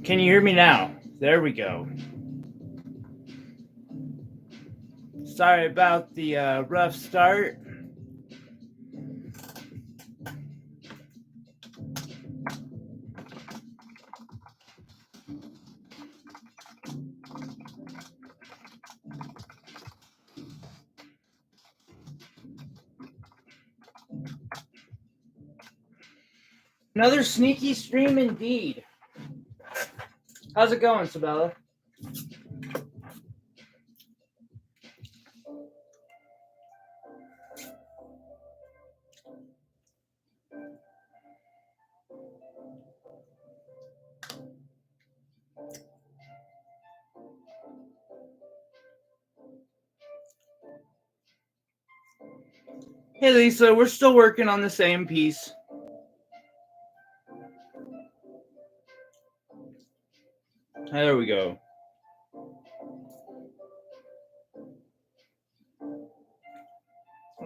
Can you hear me now? There we go. Sorry about the rough start. Another sneaky stream indeed. How's it going, Sabella? Hey, Lisa, we're still working on the same piece. There we go.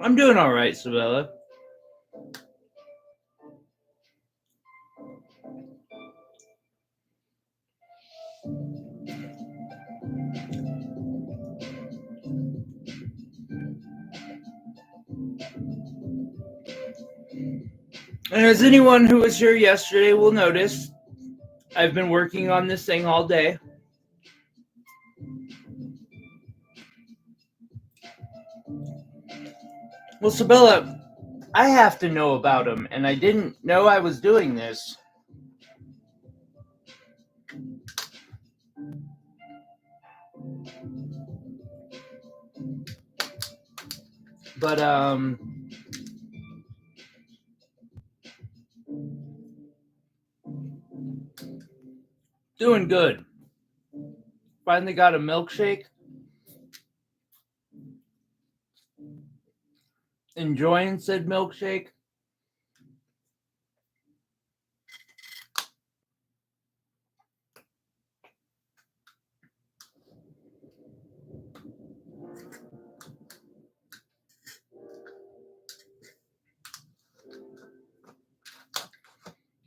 I'm doing all right, Sabella. And as anyone who was here yesterday will notice, I've been working on this thing all day. Well, Sabella, I have to know about him, and I didn't know I was doing this. But, doing good. Finally got a milkshake. Enjoying said milkshake.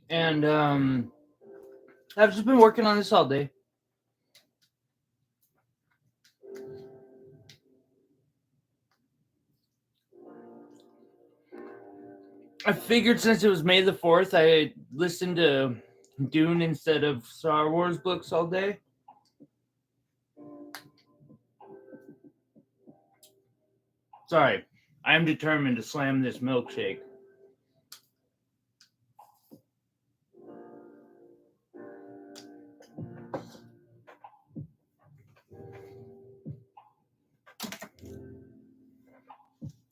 And I've just been working on this all day. I figured since it was May the 4th, I listened to Dune instead of Star Wars books all day. Sorry, I'm determined to slam this milkshake.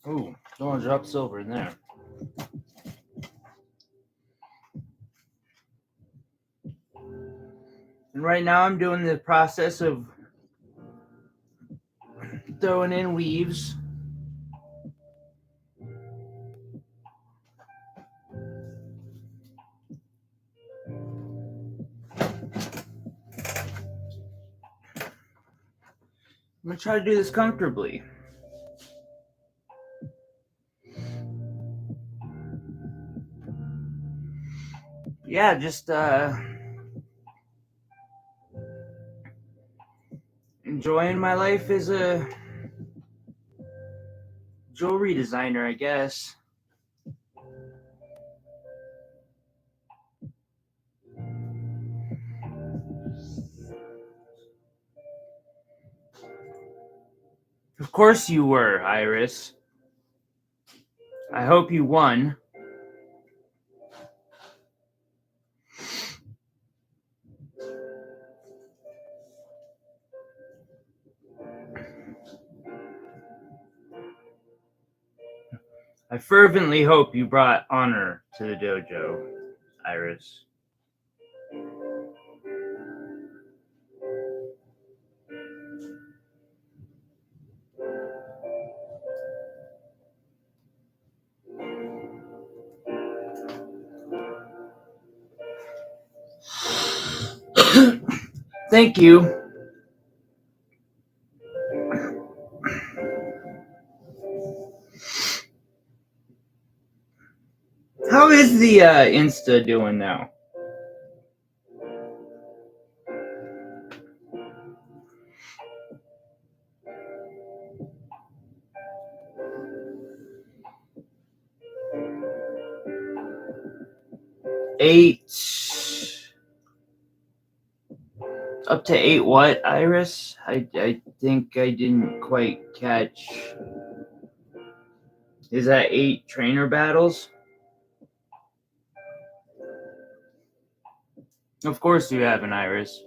Ooh, don't want to drop silver in there. And right now I'm doing the process of throwing in weaves. I'm going to try to do this comfortably. Yeah, just enjoying my life as a jewelry designer, I guess. Of course you were, Iris. I hope you won. I fervently hope you brought honor to the dojo, Iris. Thank you. How is the Insta doing now? 8. Up to 8 what, Iris? I think I didn't quite catch. Is that 8 trainer battles? Of course you have an Iris.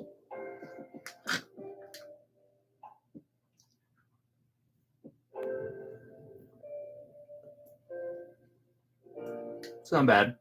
It's not bad.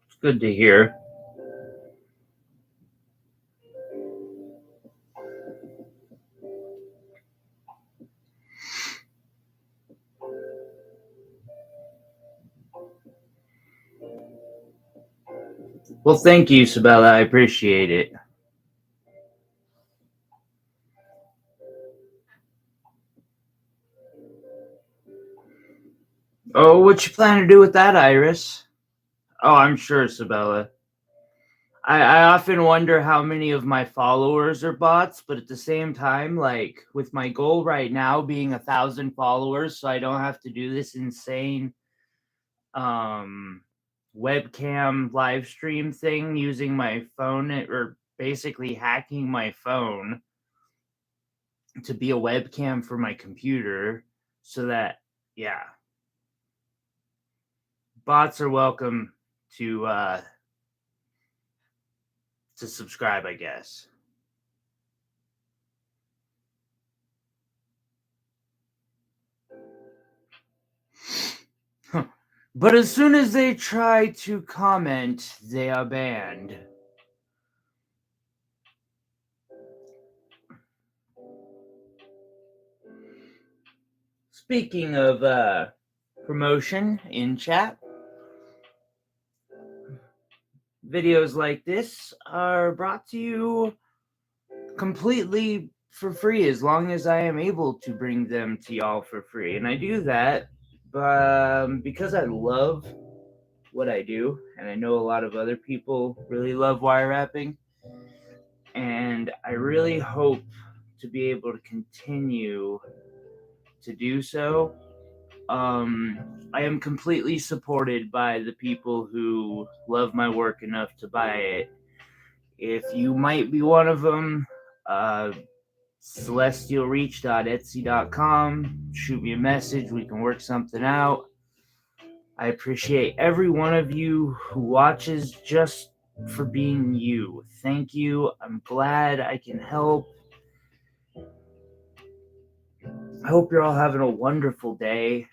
It's good to hear. Well, thank you, Sabella. I appreciate it. Oh, what you plan to do with that, Iris? Oh, I'm sure, Sabella. I often wonder how many of my followers are bots, but at the same time, like with my goal right now being 1,000 followers, so I don't have to do this insane webcam live stream thing using my phone, or basically hacking my phone to be a webcam for my computer, so that, yeah, bots are welcome to subscribe, I guess. But as soon as they try to comment, they are banned. Speaking of promotion in chat, videos like this are brought to you completely for free, as long as I am able to bring them to y'all for free. And I do that because I love what I do, and I know a lot of other people really love wire wrapping, and I really hope to be able to continue to do so. I am completely supported by the people who love my work enough to buy it. If you might be one of them, celestialreach.etsy.com. Shoot me a message. We can work something out. I appreciate every one of you who watches just for being you. Thank you. I'm glad I can help. I hope you're all having a wonderful day.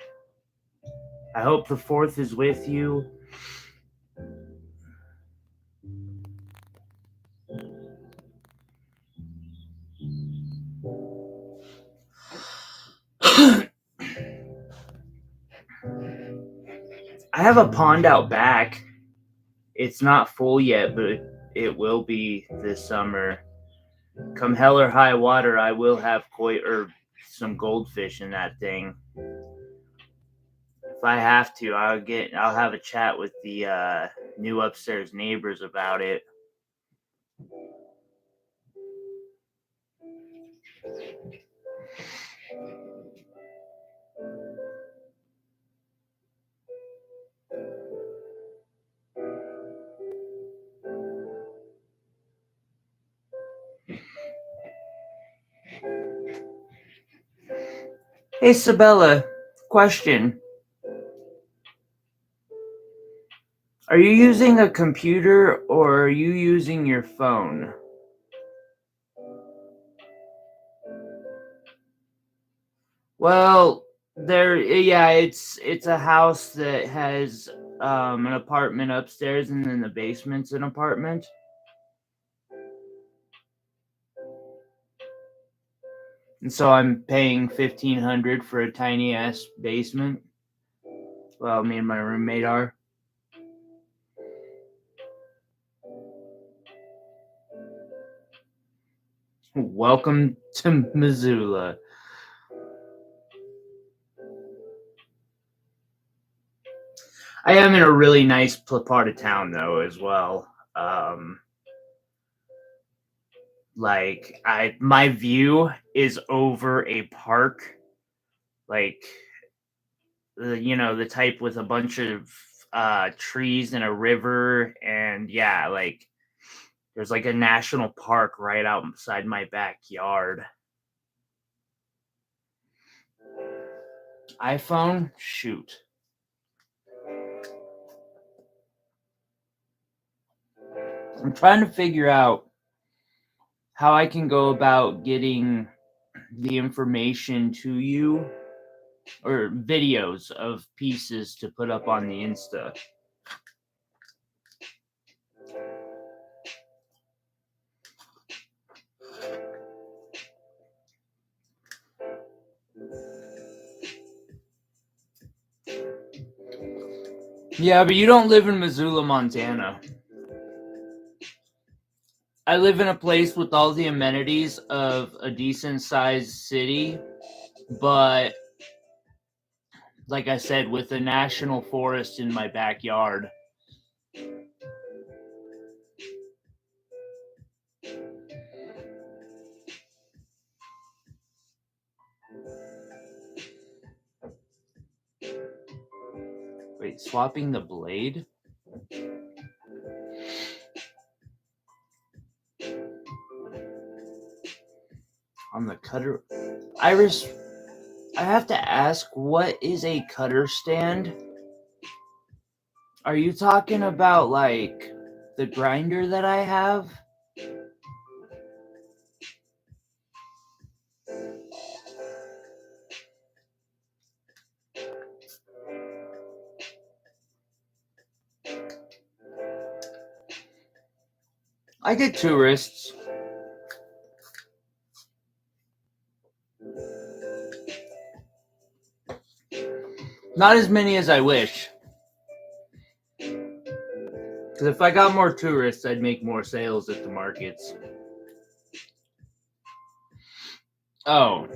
I hope the 4th is with you. I have a pond out back. It's not full yet, but it will be this summer. Come hell or high water, I will have koi or some goldfish in that thing. If I have to, I'll have a chat with the new upstairs neighbors about it. Hey, Sabella, question. Are you using a computer or are you using your phone? Well, it's a house that has an apartment upstairs, and then the basement's an apartment. And so I'm paying $1,500 for a tiny ass basement. Well, me and my roommate are. Welcome to Missoula. I am in a really nice part of town, though, as well. My view is over a park, like the type with a bunch of trees and a river, and yeah, like there's like a national park right outside my backyard. iPhone, shoot. I'm trying to figure out how I can go about getting the information to you, or videos of pieces to put up on the Insta. Yeah, but you don't live in Missoula, Montana. I live in a place with all the amenities of a decent sized city, but like I said, with a national forest in my backyard. Wait, swapping the blade? On the cutter? Iris, I have to ask, what is a cutter stand? Are you talking about, like, the grinder that I have? I get tourists. Not as many as I wish. Because if I got more tourists, I'd make more sales at the markets. Oh.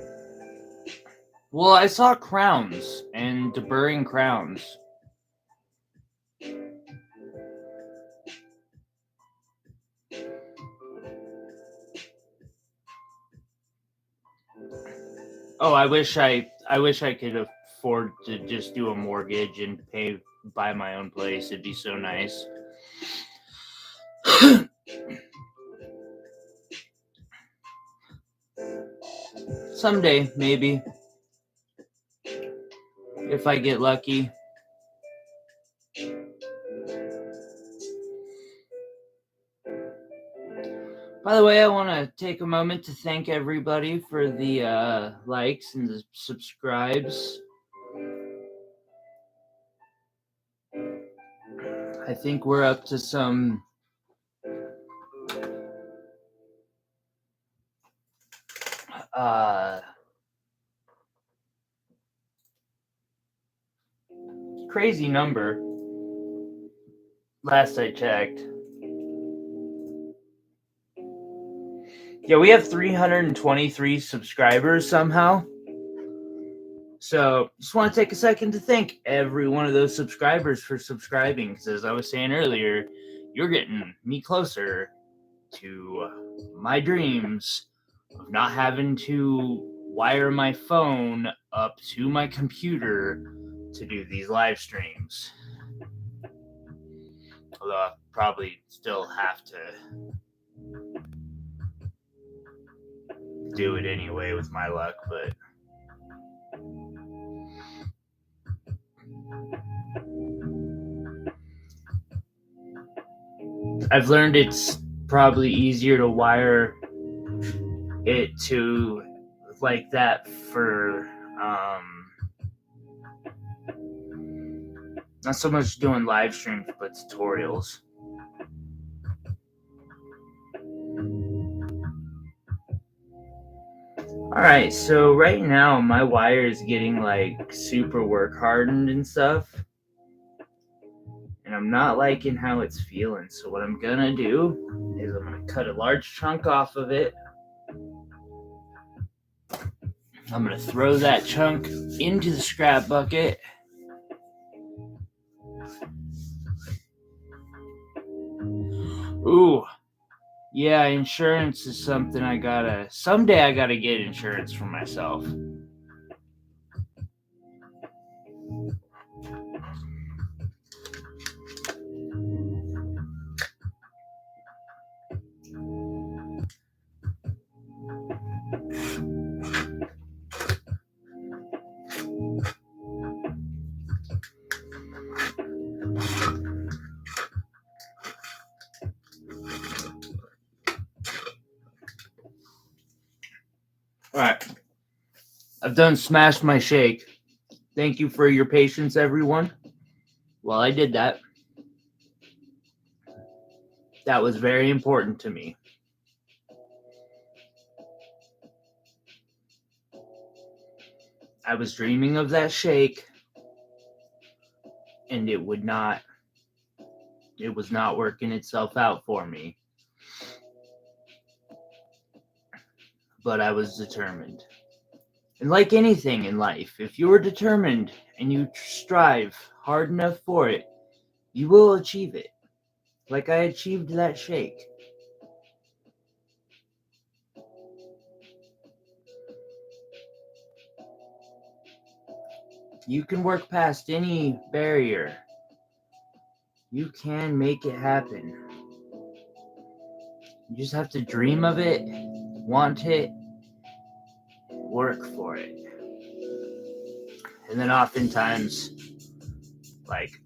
Well, I saw crowns and deburring crowns. Oh, I wish I could afford to just do a mortgage and buy my own place. It'd be so nice. Someday, maybe. If I get lucky. By the way, I want to take a moment to thank everybody for the likes and the subscribes. I think we're up to some crazy number. Last I checked. Yeah, we have 323 subscribers somehow. So, just want to take a second to thank every one of those subscribers for subscribing. Because as I was saying earlier, you're getting me closer to my dreams of not having to wire my phone up to my computer to do these live streams. Although I'll probably still have to do it anyway with my luck, but I've learned it's probably easier to wire it to like that for not so much doing live streams but tutorials. Alright, so right now my wire is getting like super work hardened and stuff, and I'm not liking how it's feeling. So what I'm gonna do is I'm gonna cut a large chunk off of it, I'm going to throw that chunk into the scrap bucket. Ooh. Yeah, insurance is something someday I gotta get insurance for myself. Alright. I've done smashed my shake. Thank you for your patience, everyone. While I did that, that was very important to me. I was dreaming of that shake, and it was not working itself out for me. But I was determined. And like anything in life, if you are determined and you strive hard enough for it, you will achieve it. Like I achieved that shake. You can work past any barrier. You can make it happen. You just have to dream of it, want it, work for it. And then oftentimes,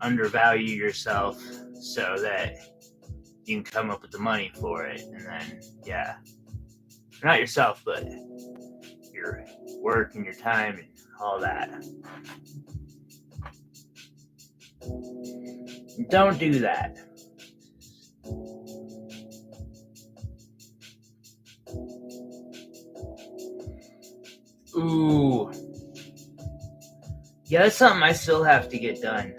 undervalue yourself so that you can come up with the money for it. And then, not yourself, but your work and your time and all that. Don't do that. Ooh. Yeah, that's something I still have to get done.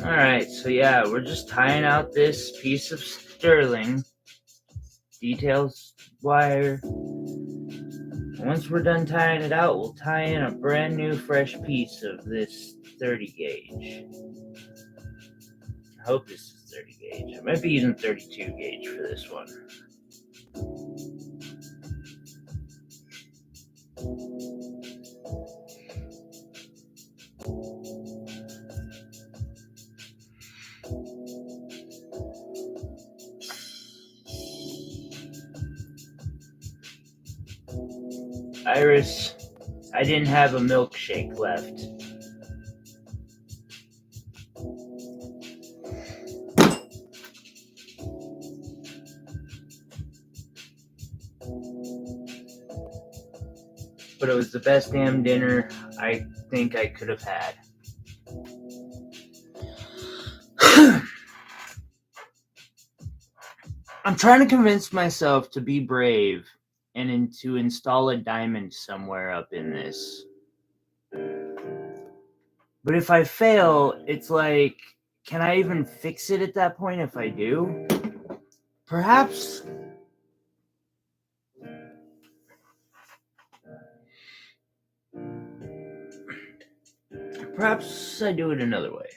Alright, so we're just tying out this piece of sterling details wire. Once we're done tying it out, we'll tie in a brand new fresh piece of this 30 gauge. I hope this is 30 gauge. I might be using 32 gauge for this one. Iris, I didn't have a milkshake left. But it was the best damn dinner I think I could have had. I'm trying to convince myself to be brave and to install a diamond somewhere up in this. But if I fail, it's like, can I even fix it at that point if I do? Perhaps I do it another way.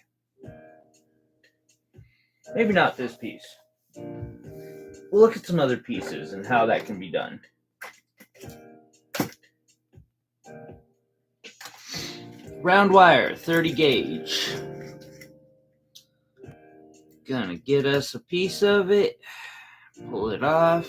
Maybe not this piece. We'll look at some other pieces and how that can be done. Round wire, 30 gauge. Gonna get us a piece of it. Pull it off.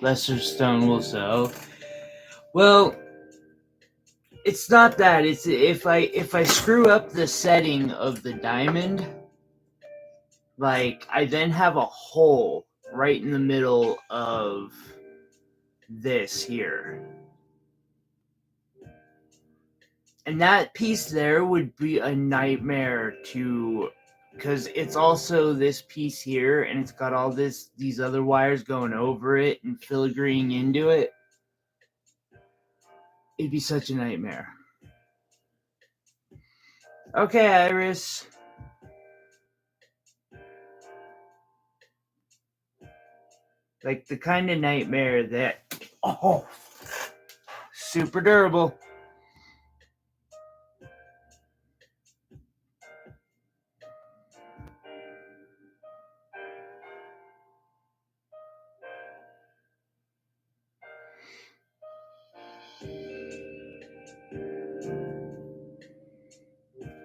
Lesser stone will sell. Well, it's not that. It's if I screw up the setting of the diamond, I then have a hole right in the middle of this here. And that piece there would be a nightmare to, because it's also this piece here, and it's got all these other wires going over it and filigreeing into it. It'd be such a nightmare. Okay, Iris. Like the kind of nightmare that, oh, super durable.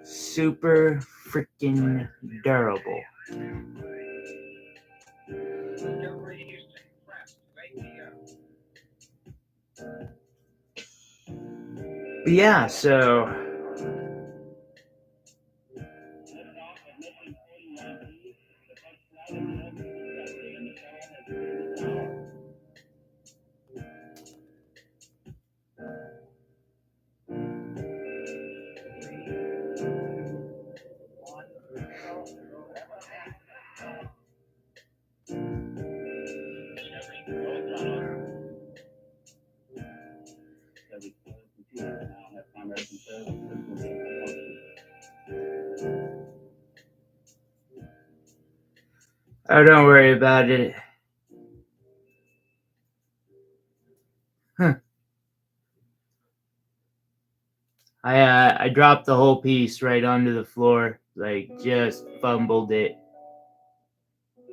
Super freaking durable. But yeah, so oh, don't worry about it. Huh. I dropped the whole piece right onto the floor, like just fumbled it,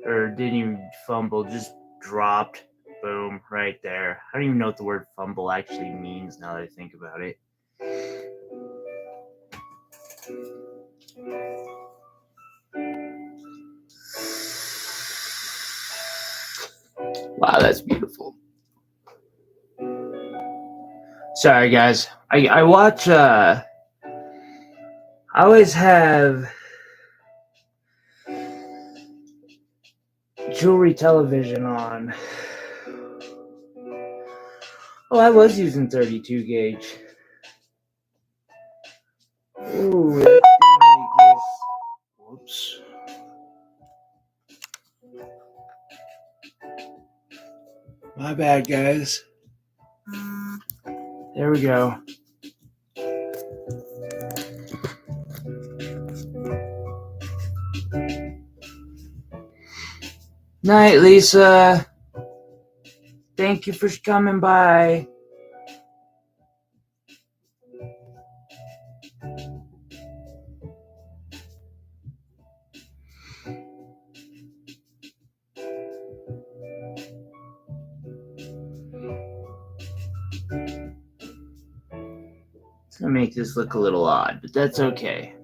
or didn't even fumble, just dropped. Boom, right there. I don't even know what the word fumble actually means now that I think about it. Wow, that's beautiful. Sorry, guys. I watch. I always have jewelry television on. Oh, I was using 32 gauge. Ooh, that's gonna make this. Whoops. My bad, guys. There we go. Night, Lisa. Thank you for coming by. It's gonna make this look a little odd, but that's okay.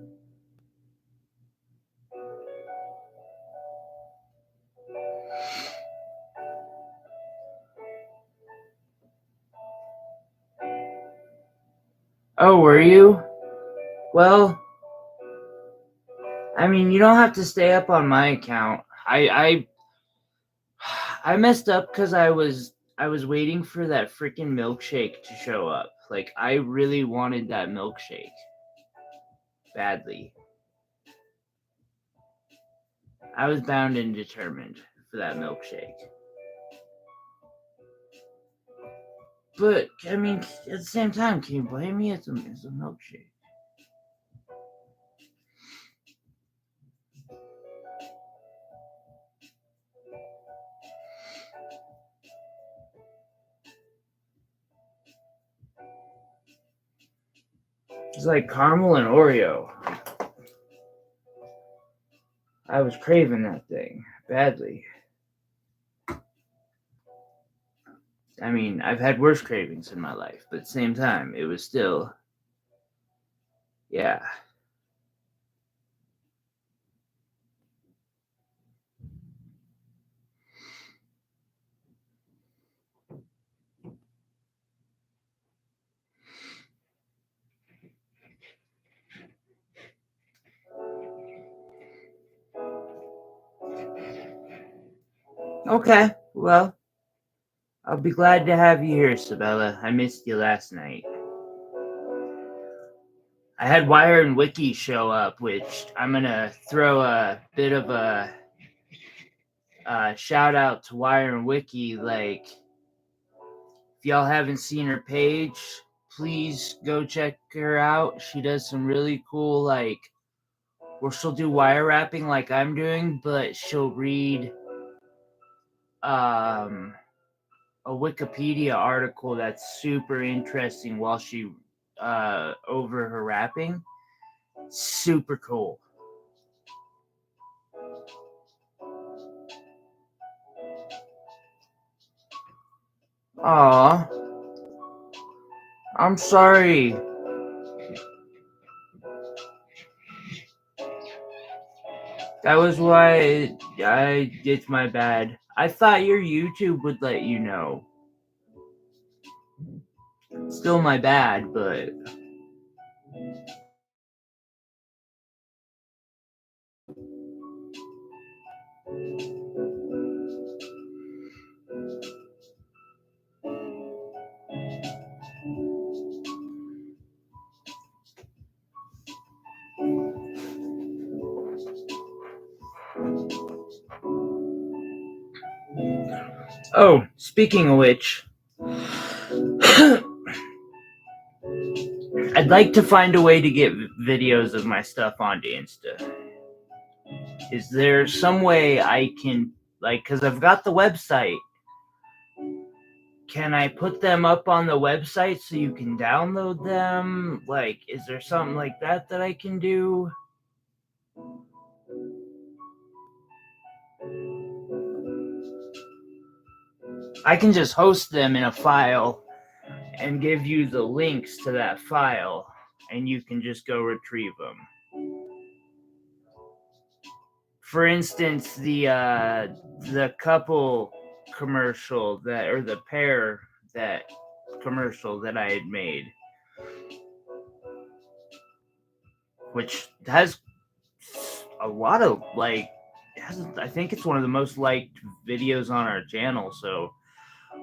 Oh, were you? Well, I mean, you don't have to stay up on my account. I messed up because I was waiting for that freaking milkshake to show up. Like, I really wanted that milkshake badly. I was bound and determined for that milkshake. But I mean, at the same time, can you blame me? It's a milkshake. It's like caramel and Oreo. I was craving that thing badly. I mean, I've had worse cravings in my life, but at the same time, it was still, yeah. Okay, well, I'll be glad to have you here, Sabella. I missed you last night. I had Wire and Wiki show up, which I'm gonna throw a bit of a shout out to Wire and Wiki. Like, if y'all haven't seen her page, please go check her out. She does some really cool, like, where she'll do wire wrapping like I'm doing, but she'll read a Wikipedia article that's super interesting while she over her wrapping. Super cool. Aw, I'm sorry. That was why it's my bad. I thought your YouTube would let you know. Still my bad, but oh, speaking of which, I'd like to find a way to get videos of my stuff onto Insta. Is there some way I can, like, because I've got the website, can I put them up on the website so you can download them? Like, is there something like that I can do? I can just host them in a file and give you the links to that file, and you can just go retrieve them. For instance, the couple commercial that, or the pair that commercial that I had made, which has a lot of, like, I think it's one of the most liked videos on our channel, so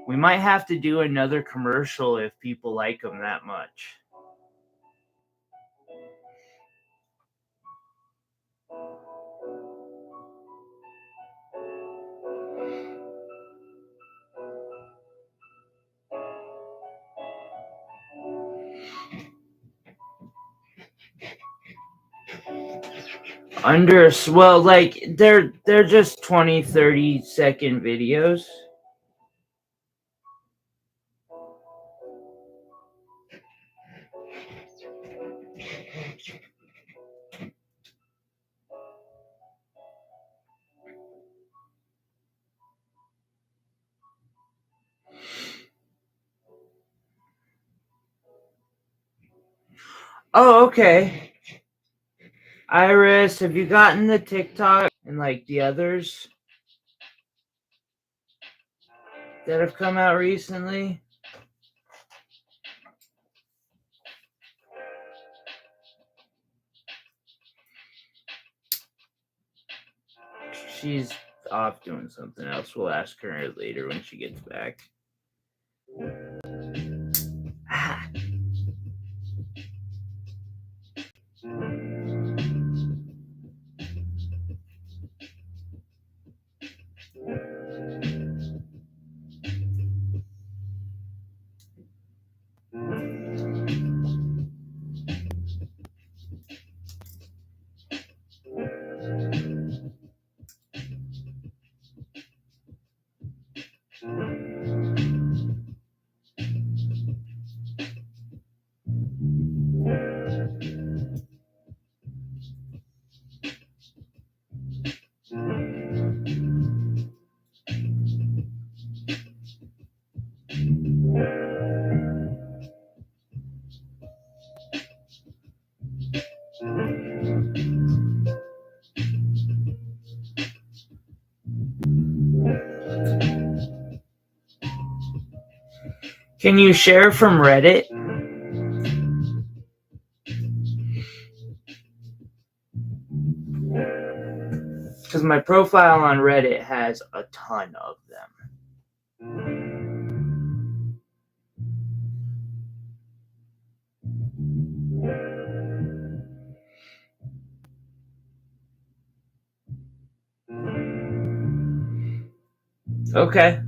we might have to do another commercial if people like them that much. Well, like, they're just 20-30 second videos. Oh, okay. Iris, have you gotten the TikTok and, like, the others that have come out recently? She's off doing something else. We'll ask her later when she gets back. Can you share from Reddit? Because my profile on Reddit has a ton of them. Okay.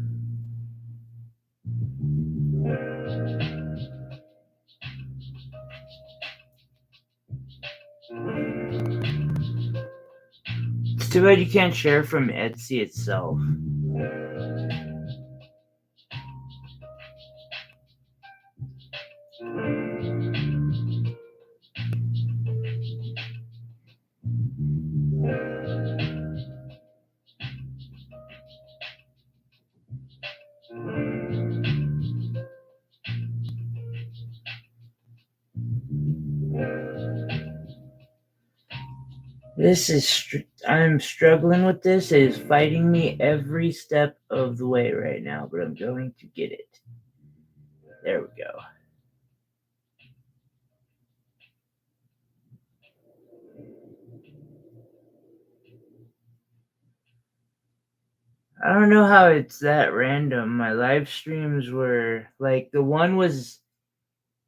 It's too bad you can't share from Etsy itself. I'm struggling with this. It is fighting me every step of the way right now, but I'm going to get it. There we go. I don't know how it's that random. My live streams were like the one was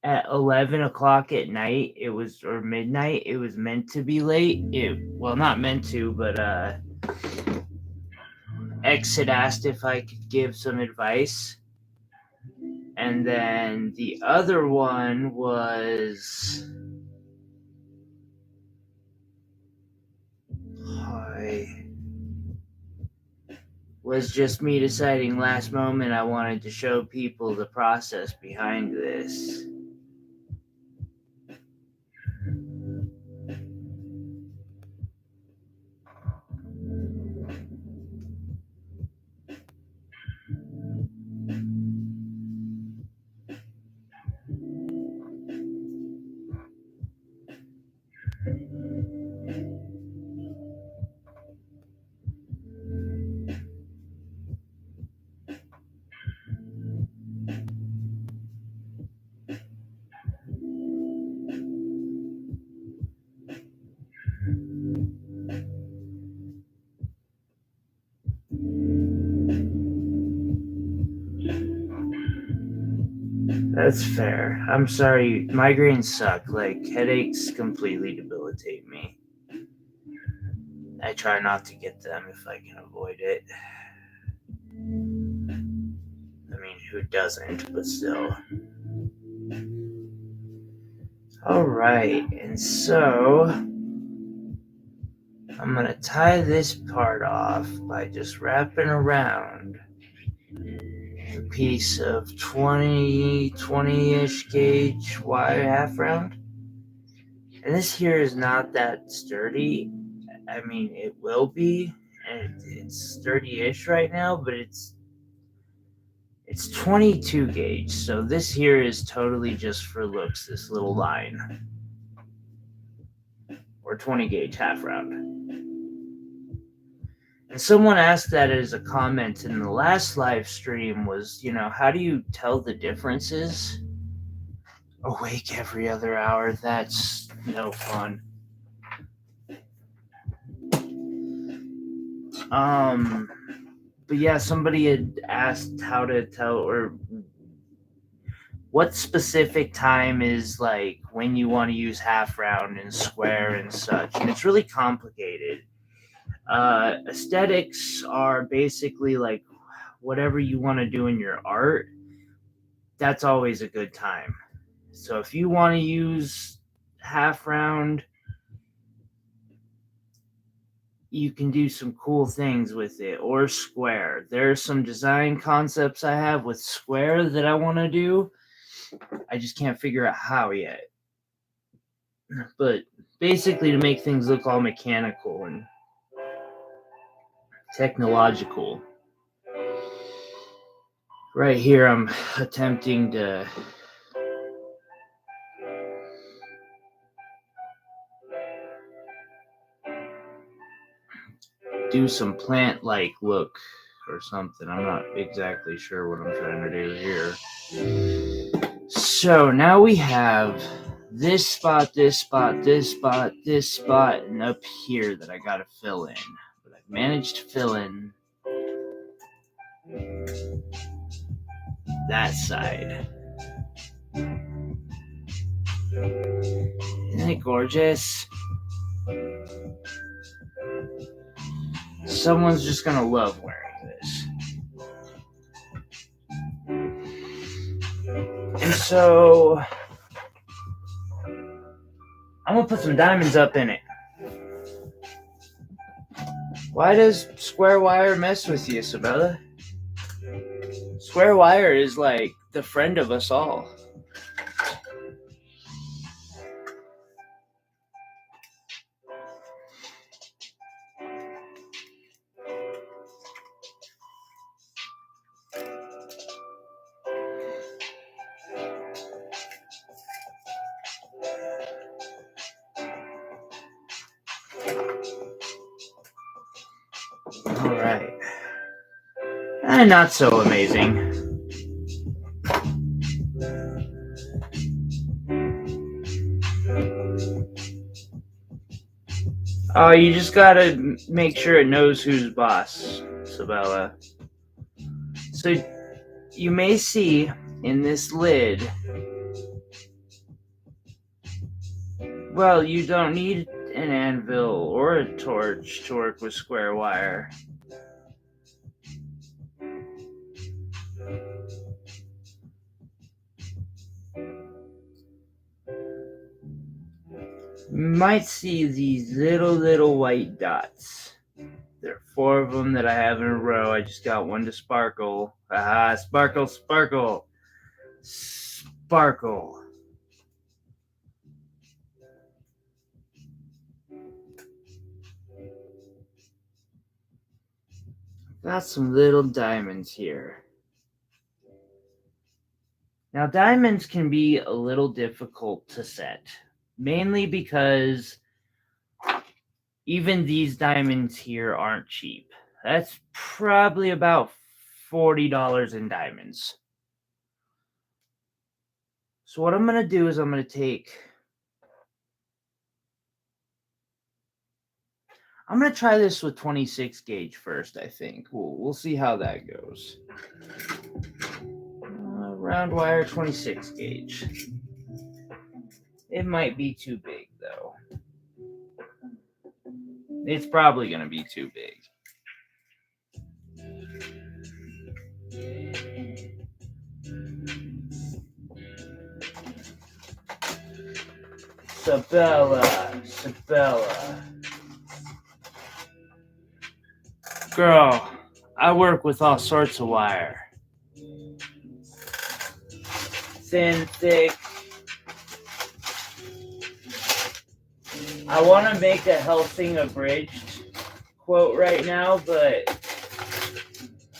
at 11 o'clock at night. It was, or midnight. It was meant to be late. Well, not meant to, but X had asked if I could give some advice. And then the other one was just me deciding last moment I wanted to show people the process behind this. That's fair. I'm sorry. Migraines suck. Like, headaches completely debilitate me. I try not to get them if I can avoid it. I mean, who doesn't, but still. Alright, and so I'm gonna tie this part off by just wrapping around a piece of 20-ish gauge wire half round. And this here is not that sturdy. I mean, it will be, and it's sturdy-ish right now, but it's 22 gauge, so this here is totally just for looks, this little line. Or 20 gauge half round. And someone asked that as a comment in the last live stream was, how do you tell the differences? Awake every other hour, that's no fun. But yeah, somebody had asked how to tell, or what specific time is like when you want to use half round and square and such. And it's really complicated. Aesthetics are basically like whatever you want to do in your art. That's always a good time. So if you want to use half round, you can do some cool things with it, or square. There's some design concepts I have with square that I want to do. I just can't figure out how yet. But basically to make things look all mechanical and technological. Right here I'm attempting to do some plant-like look or something. I'm not exactly sure what I'm trying to do here. So now we have this spot, this spot, this spot, this spot, and up here that I gotta fill in. But I've managed to fill in that side. Isn't it gorgeous? Someone's just gonna love wearing this. And so I'm gonna put some diamonds up in it. Why does square wire mess with you, Isabella? Square wire is like the friend of us all. All right. And not so amazing. Oh, you just gotta make sure it knows who's boss, Isabella. So you may see in this lid, well, you don't need an anvil or a torch to work with square wire. You might see these little white dots. There are 4 of them that I have in a row. I just got one to sparkle. Aha, sparkle, sparkle. Sparkle. Got some little diamonds here. Now, diamonds can be a little difficult to set, mainly because even these diamonds here aren't cheap. That's probably about $40 in diamonds. So what I'm going to do is I'm going to try this with 26 gauge first, I think. We'll see how that goes. Round wire 26 gauge. It might be too big, though. It's probably going to be too big. Isabella. Girl, I work with all sorts of wire. Thin, thick. I want to make a Helsing abridged quote right now, but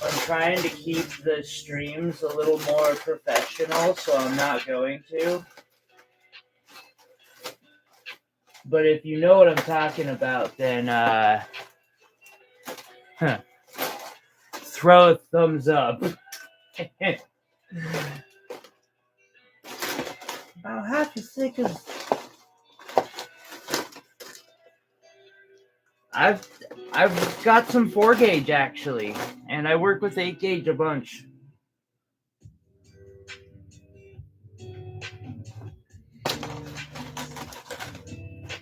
I'm trying to keep the streams a little more professional, so I'm not going to. But if you know what I'm talking about, then throw a thumbs up. About half as thick as I've got some 4 gauge actually, and I work with 8 gauge a bunch.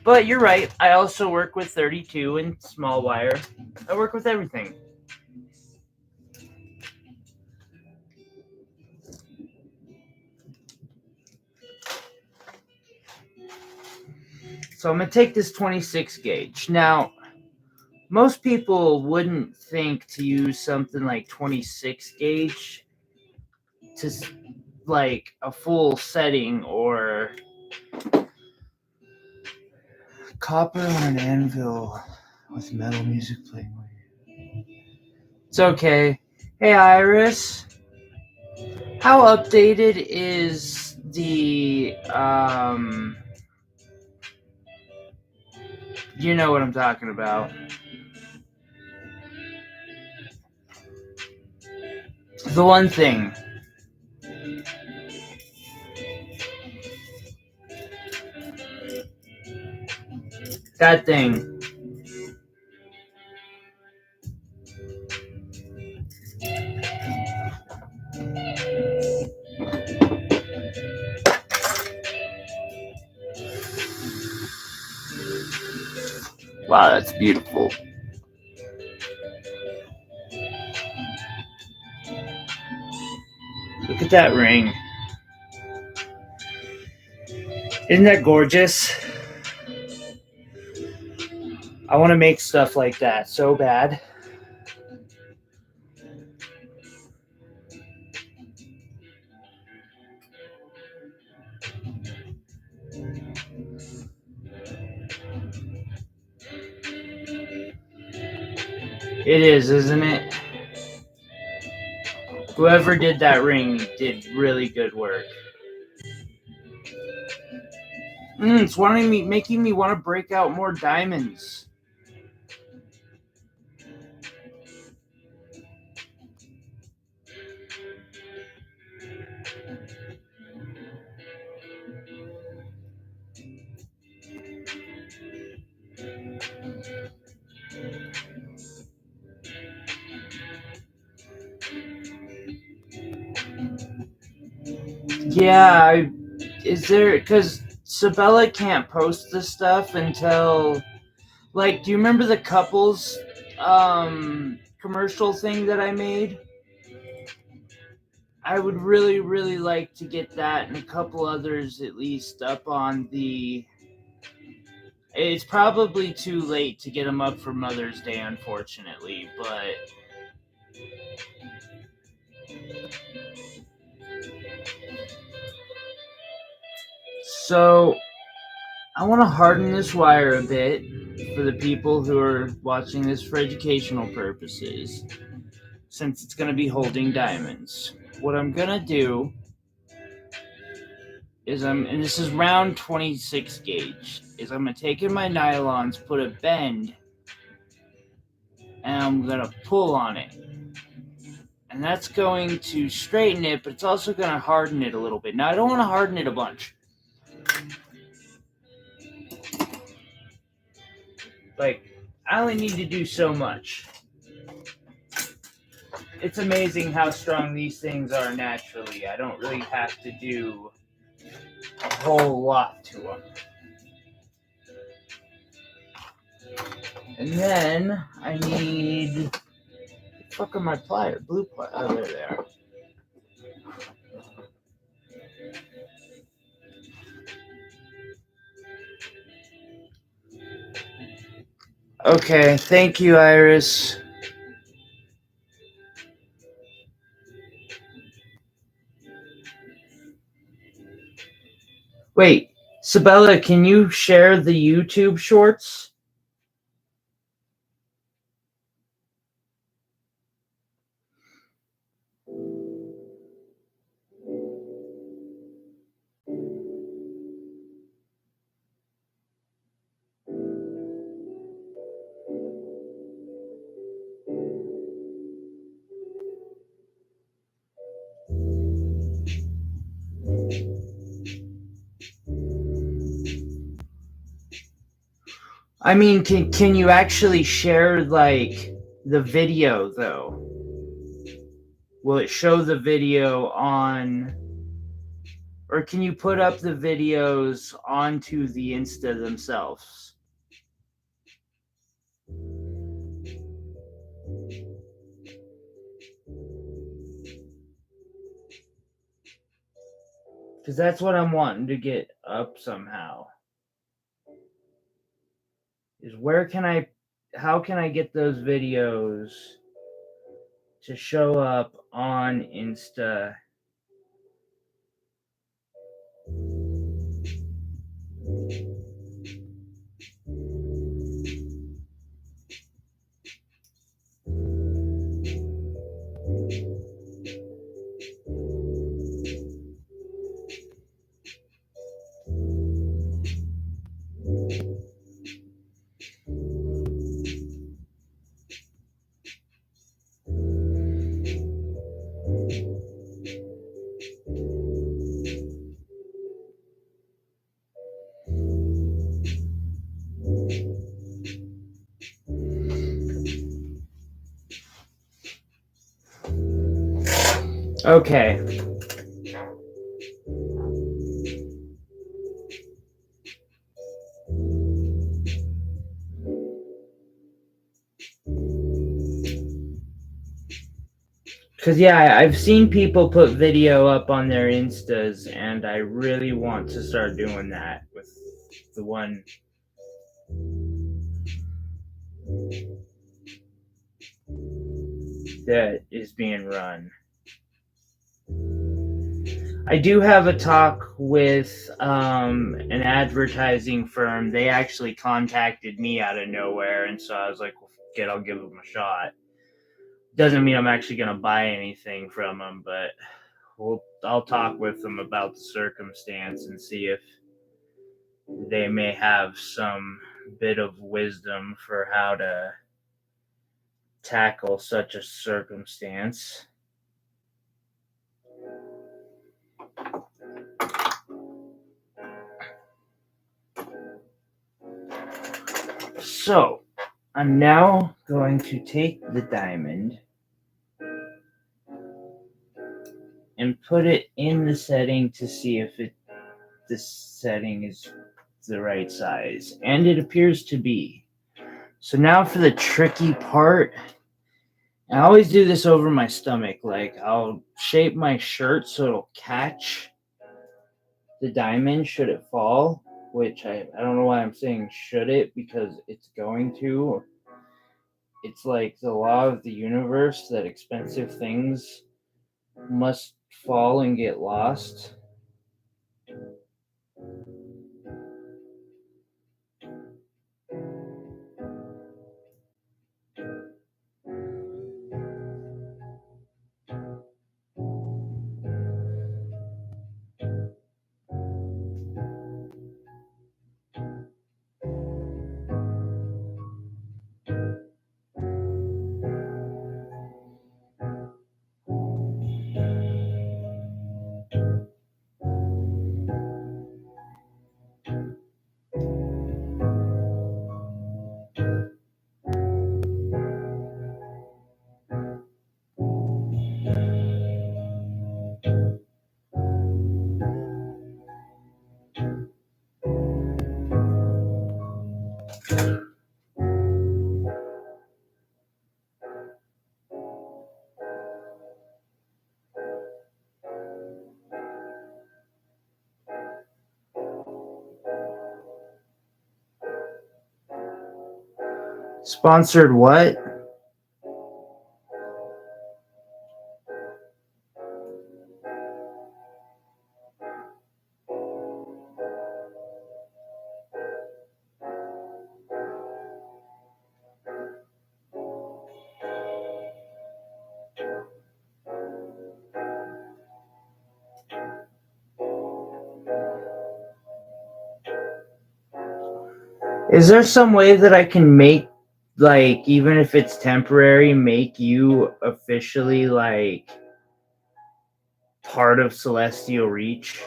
But you're right, I also work with 32 and small wire. I work with everything. So I'm going to take this 26 gauge. Now, most people wouldn't think to use something like 26 gauge to like a full setting or copper on an anvil with metal music playing. It's okay. Hey Iris, how updated is the you know what I'm talking about. The one thing. That thing. Wow, that's beautiful. Look at that ring. Isn't that gorgeous? I want to make stuff like that so bad. It is, isn't it? Whoever did that ring did really good work. It's making me want to break out more diamonds. Yeah, is there, because Sabella can't post the stuff until, like, do you remember the couples commercial thing that I made? I would really, really like to get that and a couple others at least up on the. It's probably too late to get them up for Mother's Day, unfortunately, but. So, I want to harden this wire a bit for the people who are watching this for educational purposes, since it's going to be holding diamonds. What I'm going to do is and this is round 26 gauge, is I'm going to take in my nylons, put a bend, and I'm going to pull on it. And that's going to straighten it, but it's also going to harden it a little bit. Now, I don't want to harden it a bunch. Like, I only need to do so much. It's amazing how strong these things are naturally. I don't really have to do a whole lot to them. And then I need. The fuck are my pliers? Blue pliers. Oh, there they are. Okay, thank you, Iris. Wait, Sabella, can you share the YouTube shorts? I mean, can you actually share, like, the video, though? Will it show the video on... Or can you put up the videos onto the Insta themselves? Because that's what I'm wanting to get up somehow. Is how can I get those videos to show up on Insta? Okay. Because, yeah, I've seen people put video up on their Instas, and I really want to start doing that with the one that is being run. I do have a talk with an advertising firm. They actually contacted me out of nowhere, and so I was like, well, "Forget, I'll give them a shot." Doesn't mean I'm actually going to buy anything from them, but I'll talk with them about the circumstance and see if they may have some bit of wisdom for how to tackle such a circumstance. So, I'm now going to take the diamond and put it in the setting to see if this setting is the right size, and it appears to be. So now for the tricky part. I always do this over my stomach. Like, I'll shape my shirt so it'll catch the diamond should it fall, which I don't know why I'm saying should it, because it's going to. It's like the law of the universe that expensive things must fall and get lost. Sponsored what? Is there some way that I can make, like, even if it's temporary, make you officially, like, part of Celestial Reach?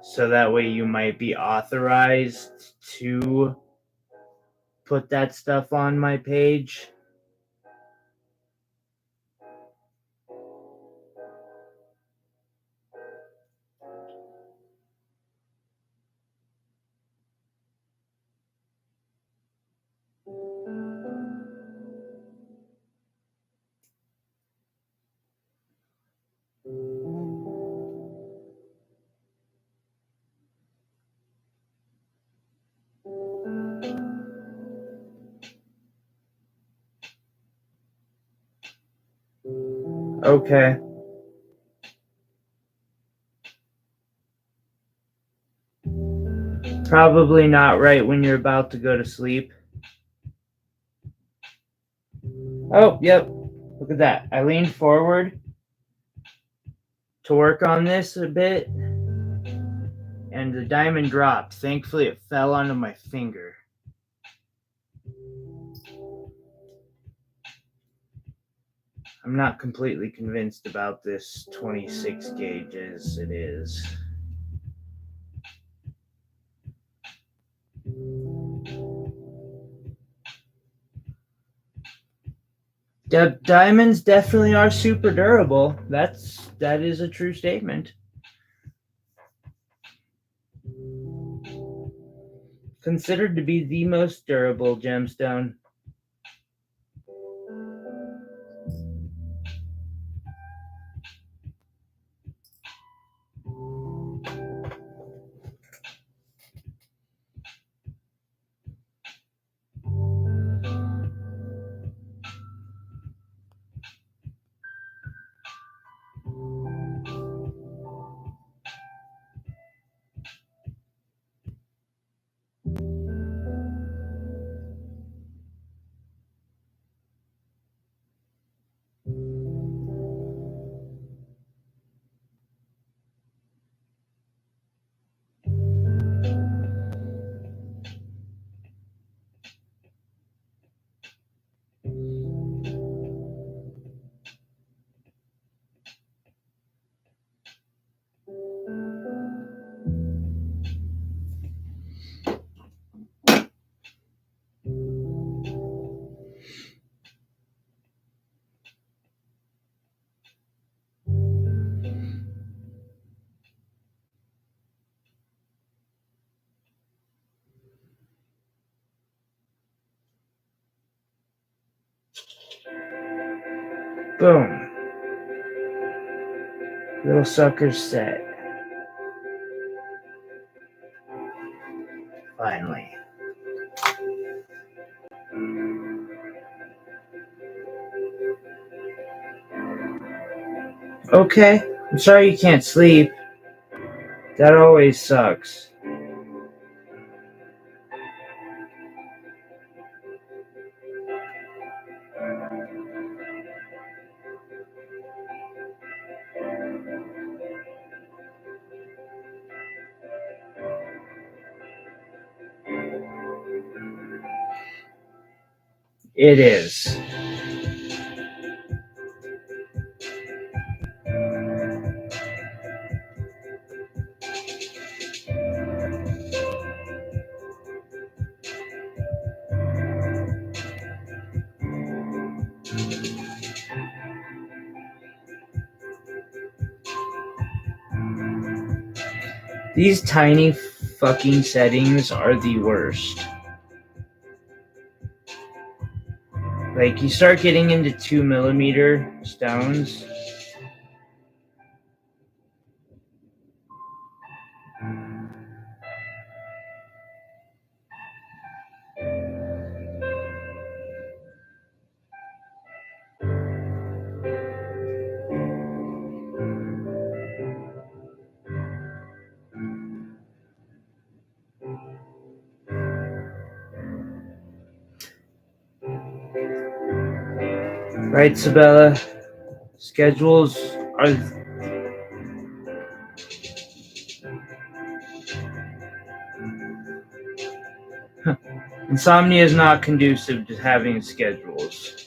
So that way you might be authorized to put that stuff on my page? Okay. Probably not right when you're about to go to sleep. Oh, yep. Look at that. I leaned forward to work on this a bit, and the diamond dropped. Thankfully, it fell onto my finger. I'm not completely convinced about this 26 gauge as it is. Diamonds definitely are super durable. That is a true statement. Considered to be the most durable gemstone. Boom. Little sucker's set. Finally. Okay. I'm sorry you can't sleep. That always sucks. It is. These tiny fucking settings are the worst. Like, you start getting into 2mm stones. Right, Sabella? Schedules are... Insomnia is not conducive to having schedules.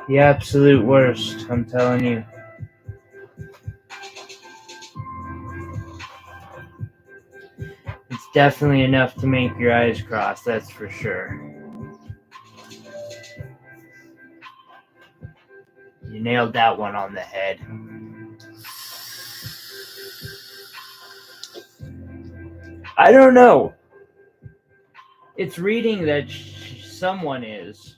The absolute worst, I'm telling you. It's definitely enough to make your eyes cross, that's for sure. You nailed that one on the head. I don't know. It's reading that someone is.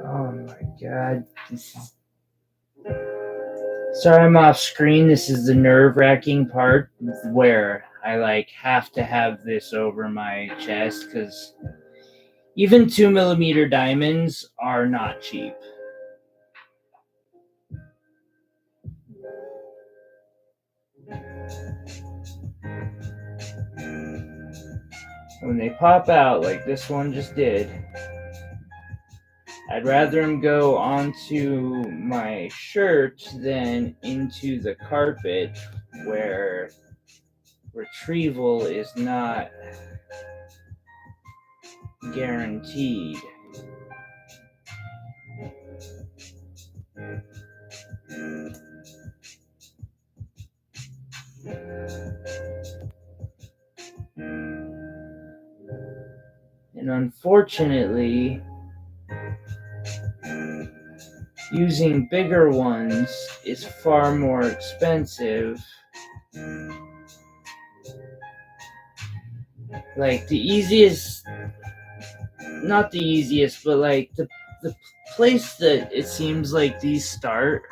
Oh my god, this is... Sorry I'm off screen. This is the nerve-wracking part where I have to have this over my chest because even 2mm diamonds are not cheap. When they pop out like this one just did, I'd rather them go onto my shirt than into the carpet where retrieval is not guaranteed. And unfortunately, using bigger ones is far more expensive. Like the easiest, not the easiest, but like the place that it seems like these start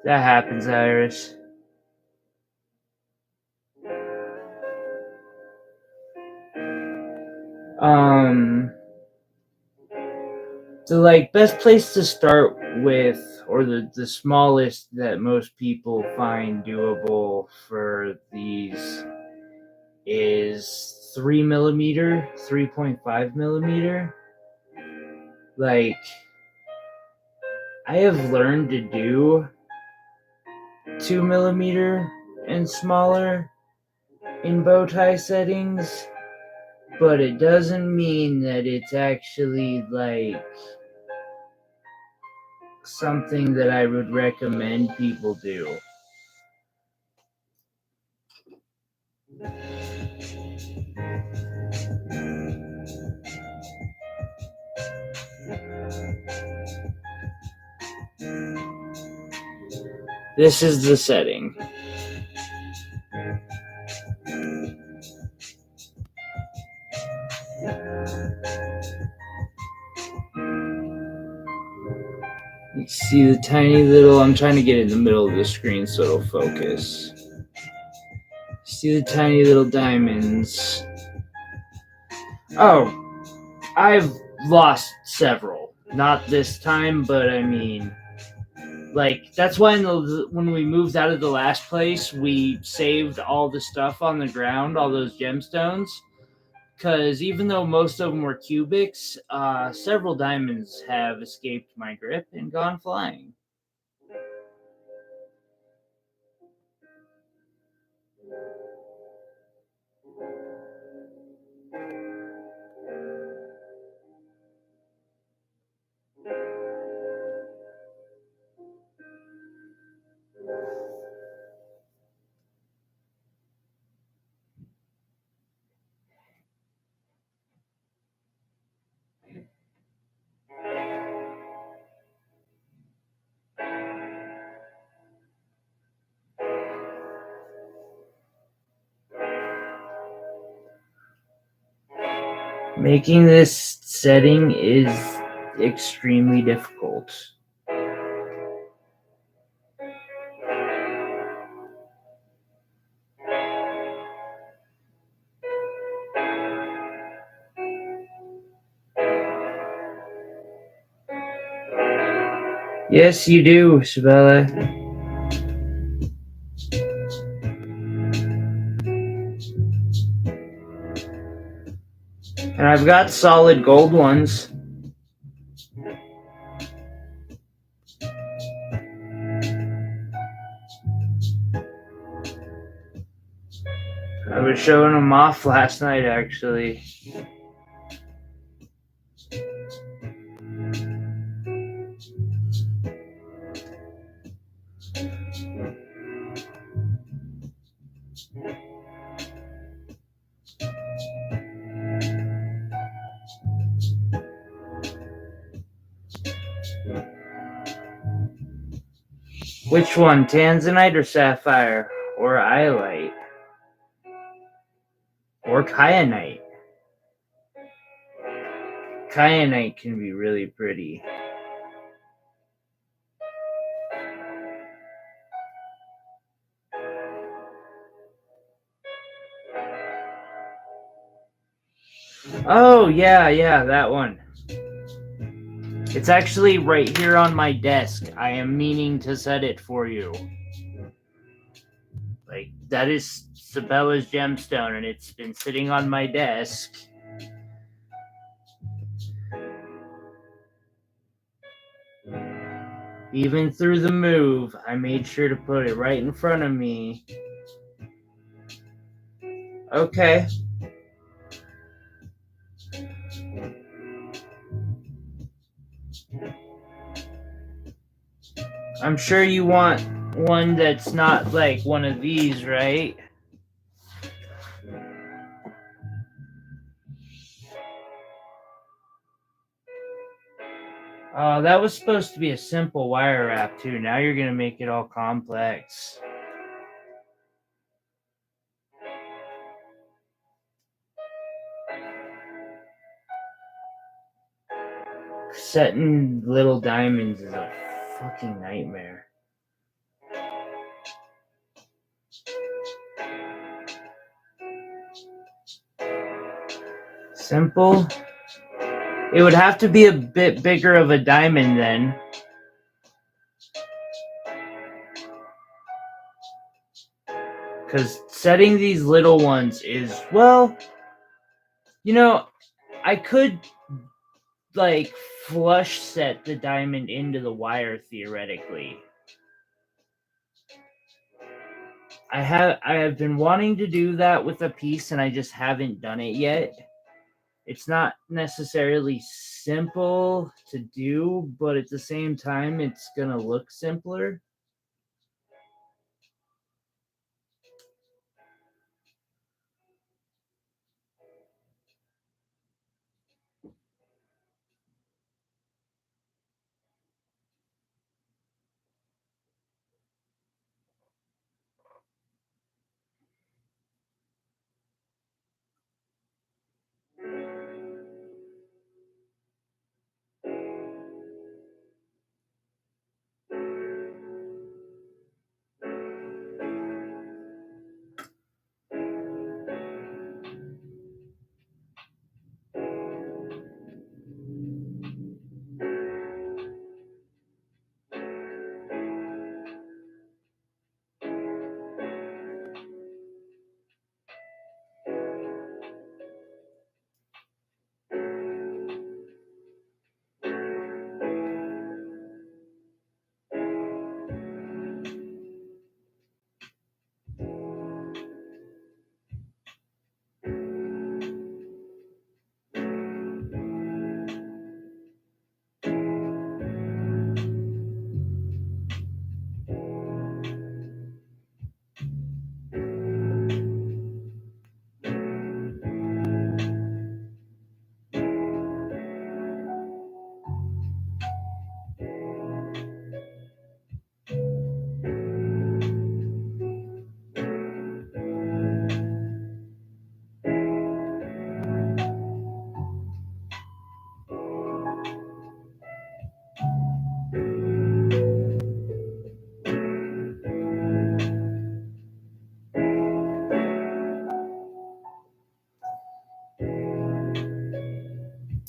that happens, Iris. The like best place to start with, or the smallest that most people find doable for these is 3mm, 3.5mm. Like I have learned to do 2mm and smaller in bow tie settings, but it doesn't mean that it's actually like something that I would recommend people do. This is the setting. You see the tiny little, I'm trying to get in the middle of the screen so it'll focus. See the tiny little diamonds. Oh, I've lost several. Not this time, but I mean, like, that's why when we moved out of the last place, we saved all the stuff on the ground, all those gemstones. Because even though most of them were cubics, several diamonds have escaped my grip and gone flying. Making this setting is extremely difficult. Yes, you do, Sabella. And I've got solid gold ones. I was showing them off last night, actually. Which one, Tanzanite or Sapphire? Or Iolite? Or Kyanite? Kyanite can be really pretty. Oh, yeah, that one. It's actually right here on my desk. I am meaning to set it for you. Like, that is Sabella's gemstone, and it's been sitting on my desk. Even through the move, I made sure to put it right in front of me. Okay. I'm sure you want one that's not like one of these, right? Oh, that was supposed to be a simple wire wrap too. Now you're gonna make it all complex. Setting little diamonds is a fucking nightmare. Simple? It would have to be a bit bigger of a diamond then. Because setting these little ones is, well, you know, I could like flush set the diamond into the wire theoretically. I have been wanting to do that with a piece and I just haven't done it yet. It's not necessarily simple to do, but at the same time it's going to look simpler.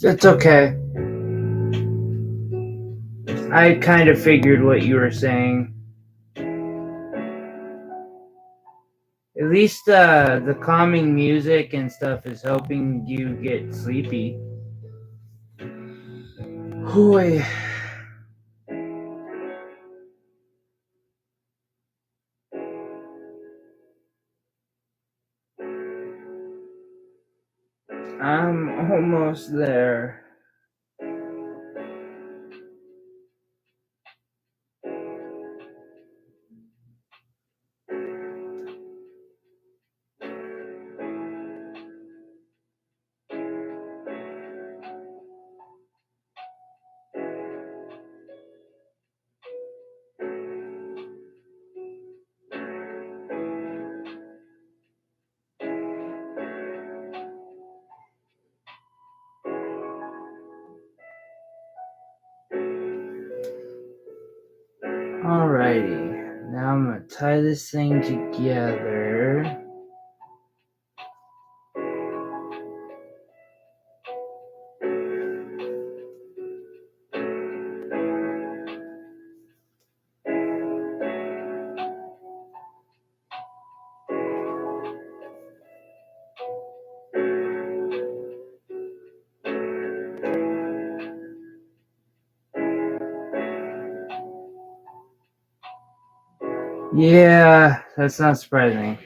It's okay. I kind of figured what you were saying. At least the calming music and stuff is helping you get sleepy. Boy. I'm almost there. Alrighty, now I'm gonna tie this thing together. Yeah, that's not surprising.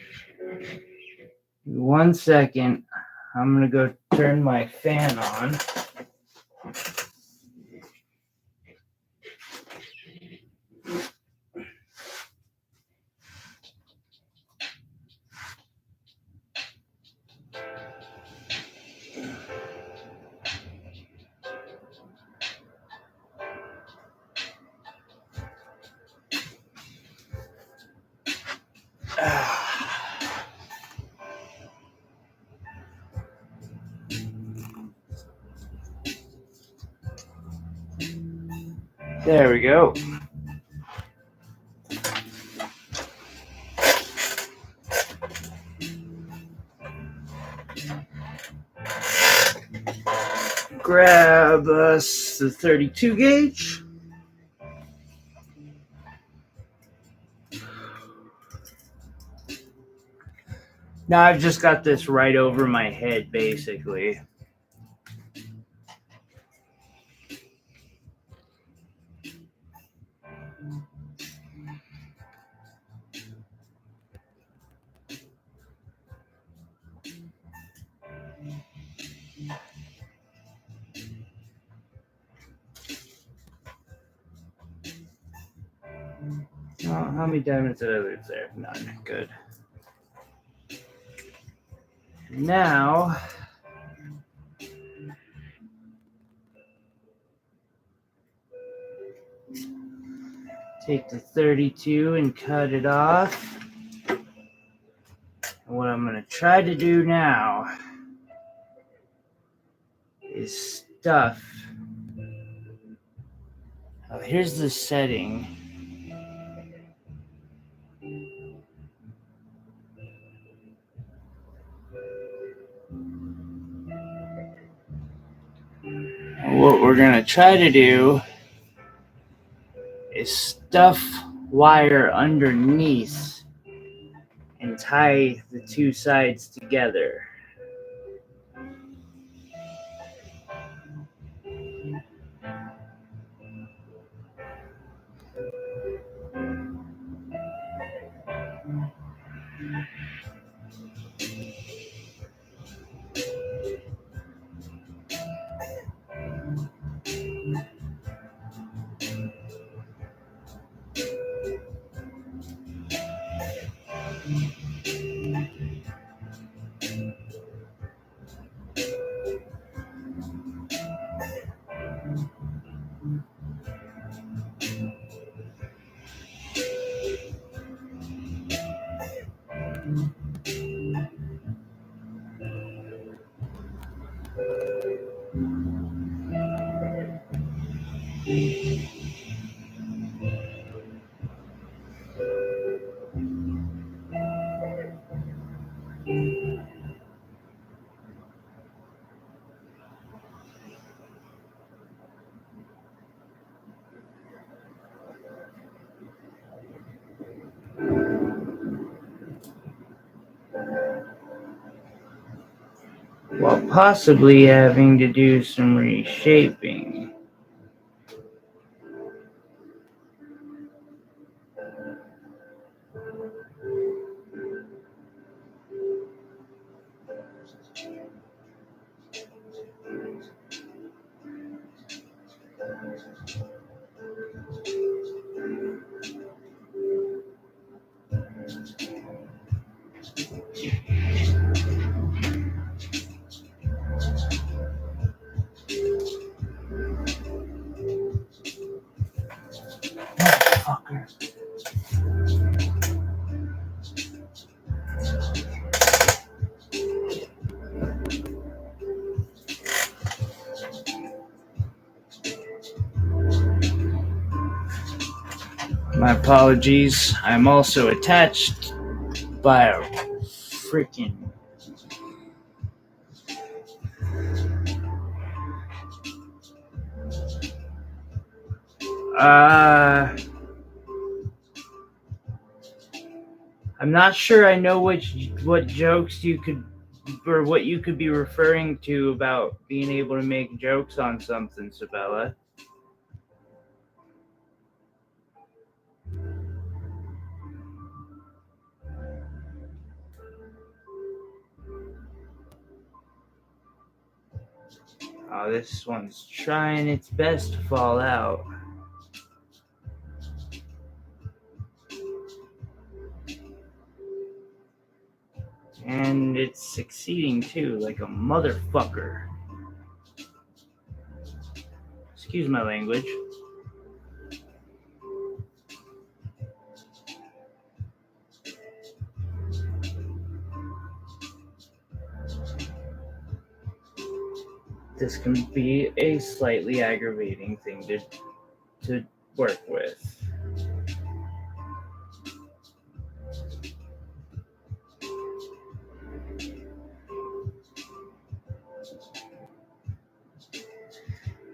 1 second. I'm gonna go turn my fan on. There we go. Grab us the 32 gauge. Now I've just got this right over my head, basically. Oh, how many diamonds did I lose there? None. Good. Now, take the 32 and cut it off. And what I'm going to try to do now is stuff. Oh, here's the setting. What we're going to try to do is stuff wire underneath and tie the two sides together. While possibly having to do some reshaping. Motherfucker. My apologies. I'm also attached by a freaking I'm not sure I know what jokes you could or what you could be referring to about being able to make jokes on something, Sabella. Oh, this one's trying its best to fall out. And it's succeeding too, like a motherfucker. Excuse my language. This can be a slightly aggravating thing to work with.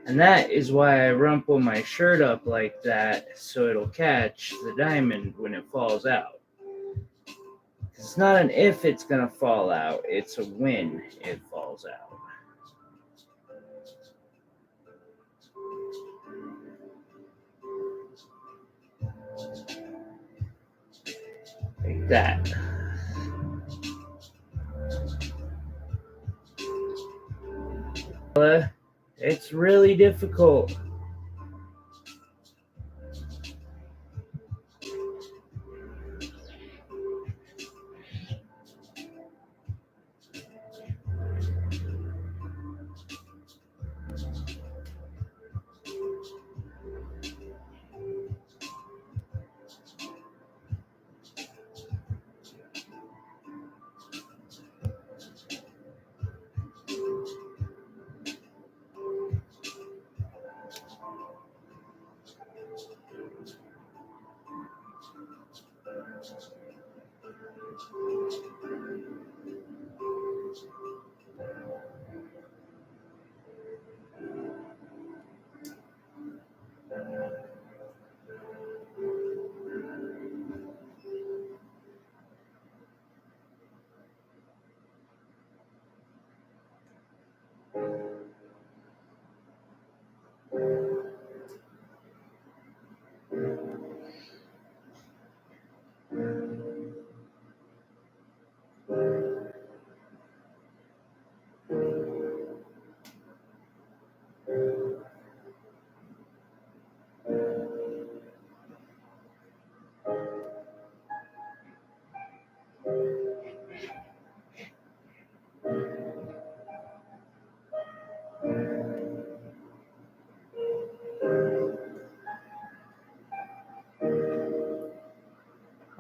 And that is why I rumple my shirt up like that, so it'll catch the diamond when it falls out. It's not an if it's going to fall out, it's a when it falls out. Like that. It's really difficult.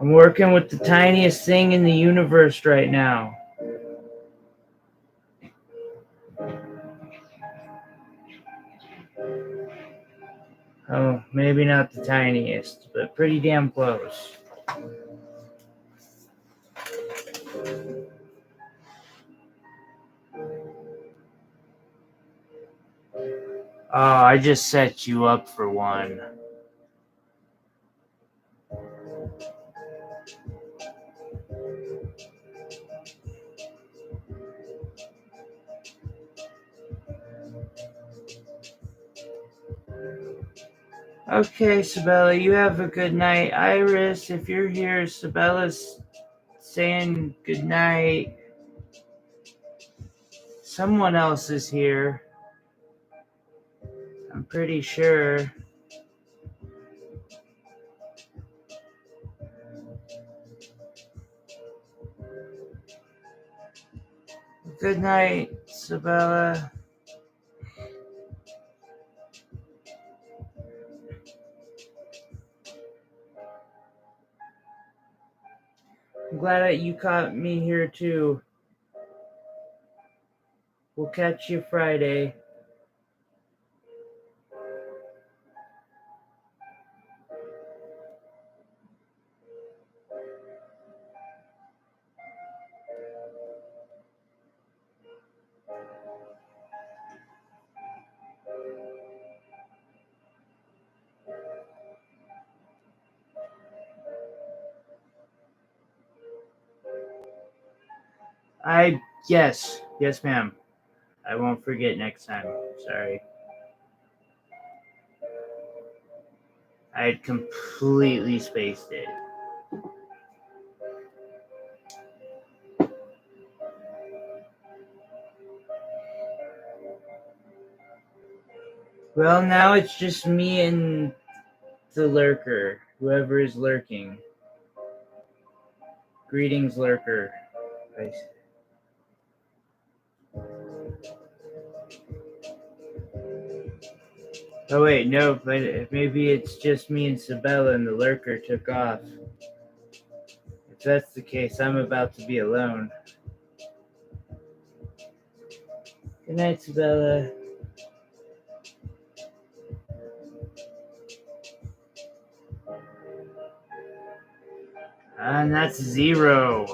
I'm working with the tiniest thing in the universe right now. Oh, maybe not the tiniest, but pretty damn close. Oh, I just set you up for one. Okay, Sabella, you have a good night. Iris, if you're here, Sabella's saying good night. Someone else is here. I'm pretty sure. Good night, Sabella. I'm glad that you caught me here too. We'll catch you Friday. Yes, ma'am. I won't forget next time. Sorry. I had completely spaced it. Well, now it's just me and the lurker, whoever is lurking. Greetings, lurker. Oh wait, no, but maybe it's just me and Sabella and the lurker took off. If that's the case, I'm about to be alone. Good night, Sabella. And that's 0.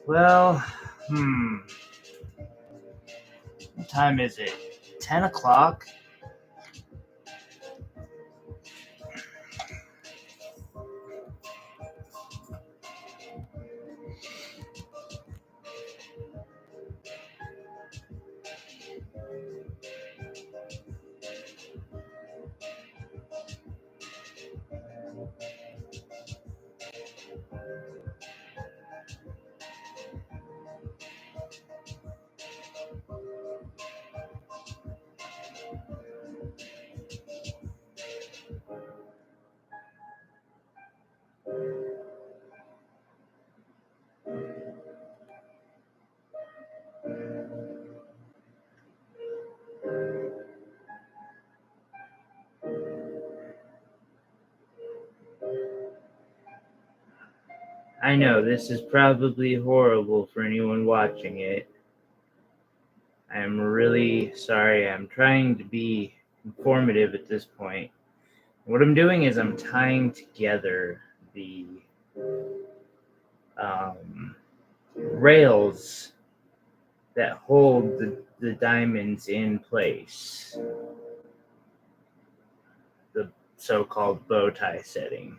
Well, what time is it? 10 o'clock? I know this is probably horrible for anyone watching it. I'm really sorry. I'm trying to be informative at this point. What I'm doing is I'm tying together the rails that hold the diamonds in place, the so-called bow tie setting.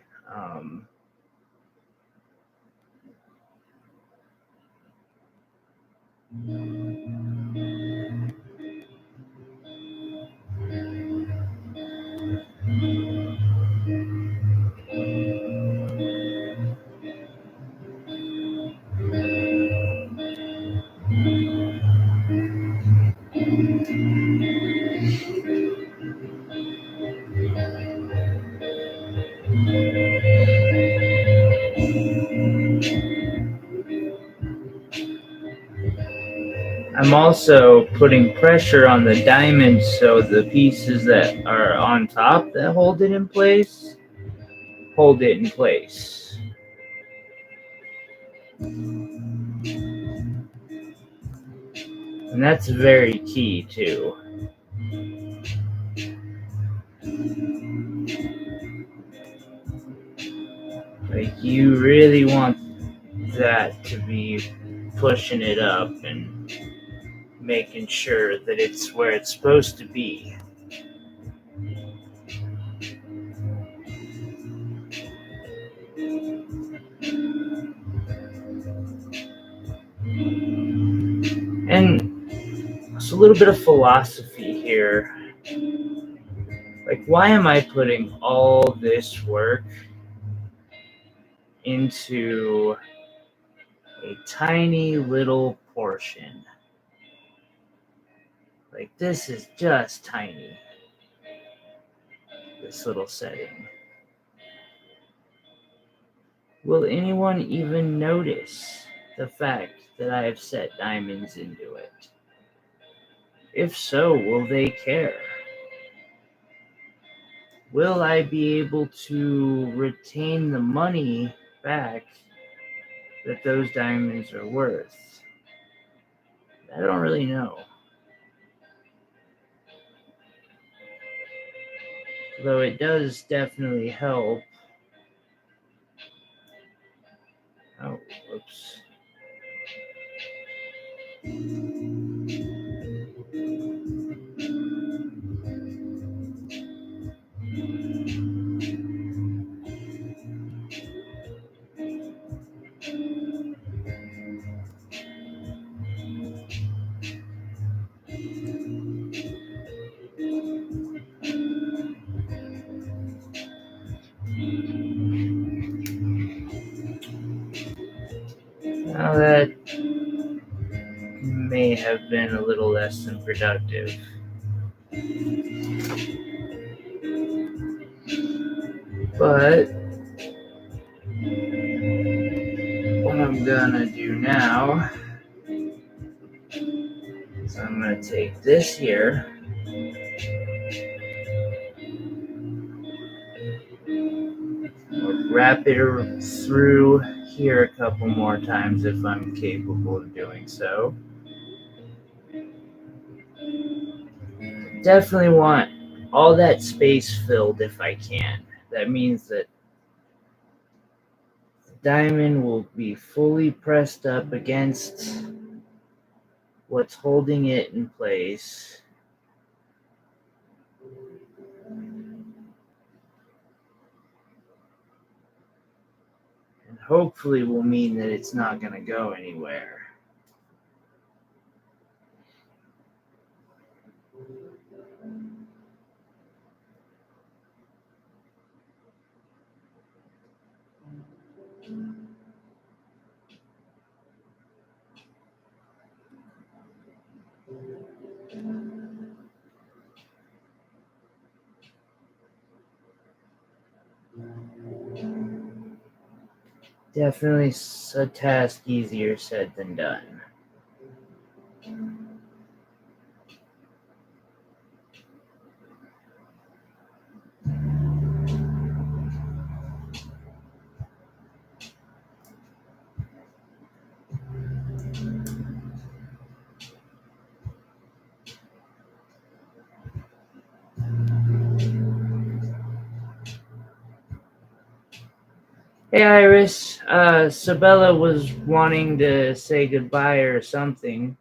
I'm also putting pressure on the diamond so the pieces that are on top that hold it in place, hold it in place. And that's very key too. Like, you really want that to be pushing it up and making sure that it's where it's supposed to be. And it's a little bit of philosophy here. Like, why am I putting all this work into a tiny little portion? Like, this is just tiny, this little setting. Will anyone even notice the fact that I have set diamonds into it? If so, will they care? Will I be able to retain the money back that those diamonds are worth? I don't really know. Though it does definitely help. Oh, whoops. Now that may have been a little less than productive. But what I'm gonna do now is I'm gonna take this here, wrap it through here a couple more times if I'm capable of doing so. Definitely want all that space filled if I can. That means that diamond will be fully pressed up against what's holding it in place. And hopefully will mean that it's not going to go anywhere. Definitely a task easier said than done. Hey Iris, Sabella was wanting to say goodbye or something.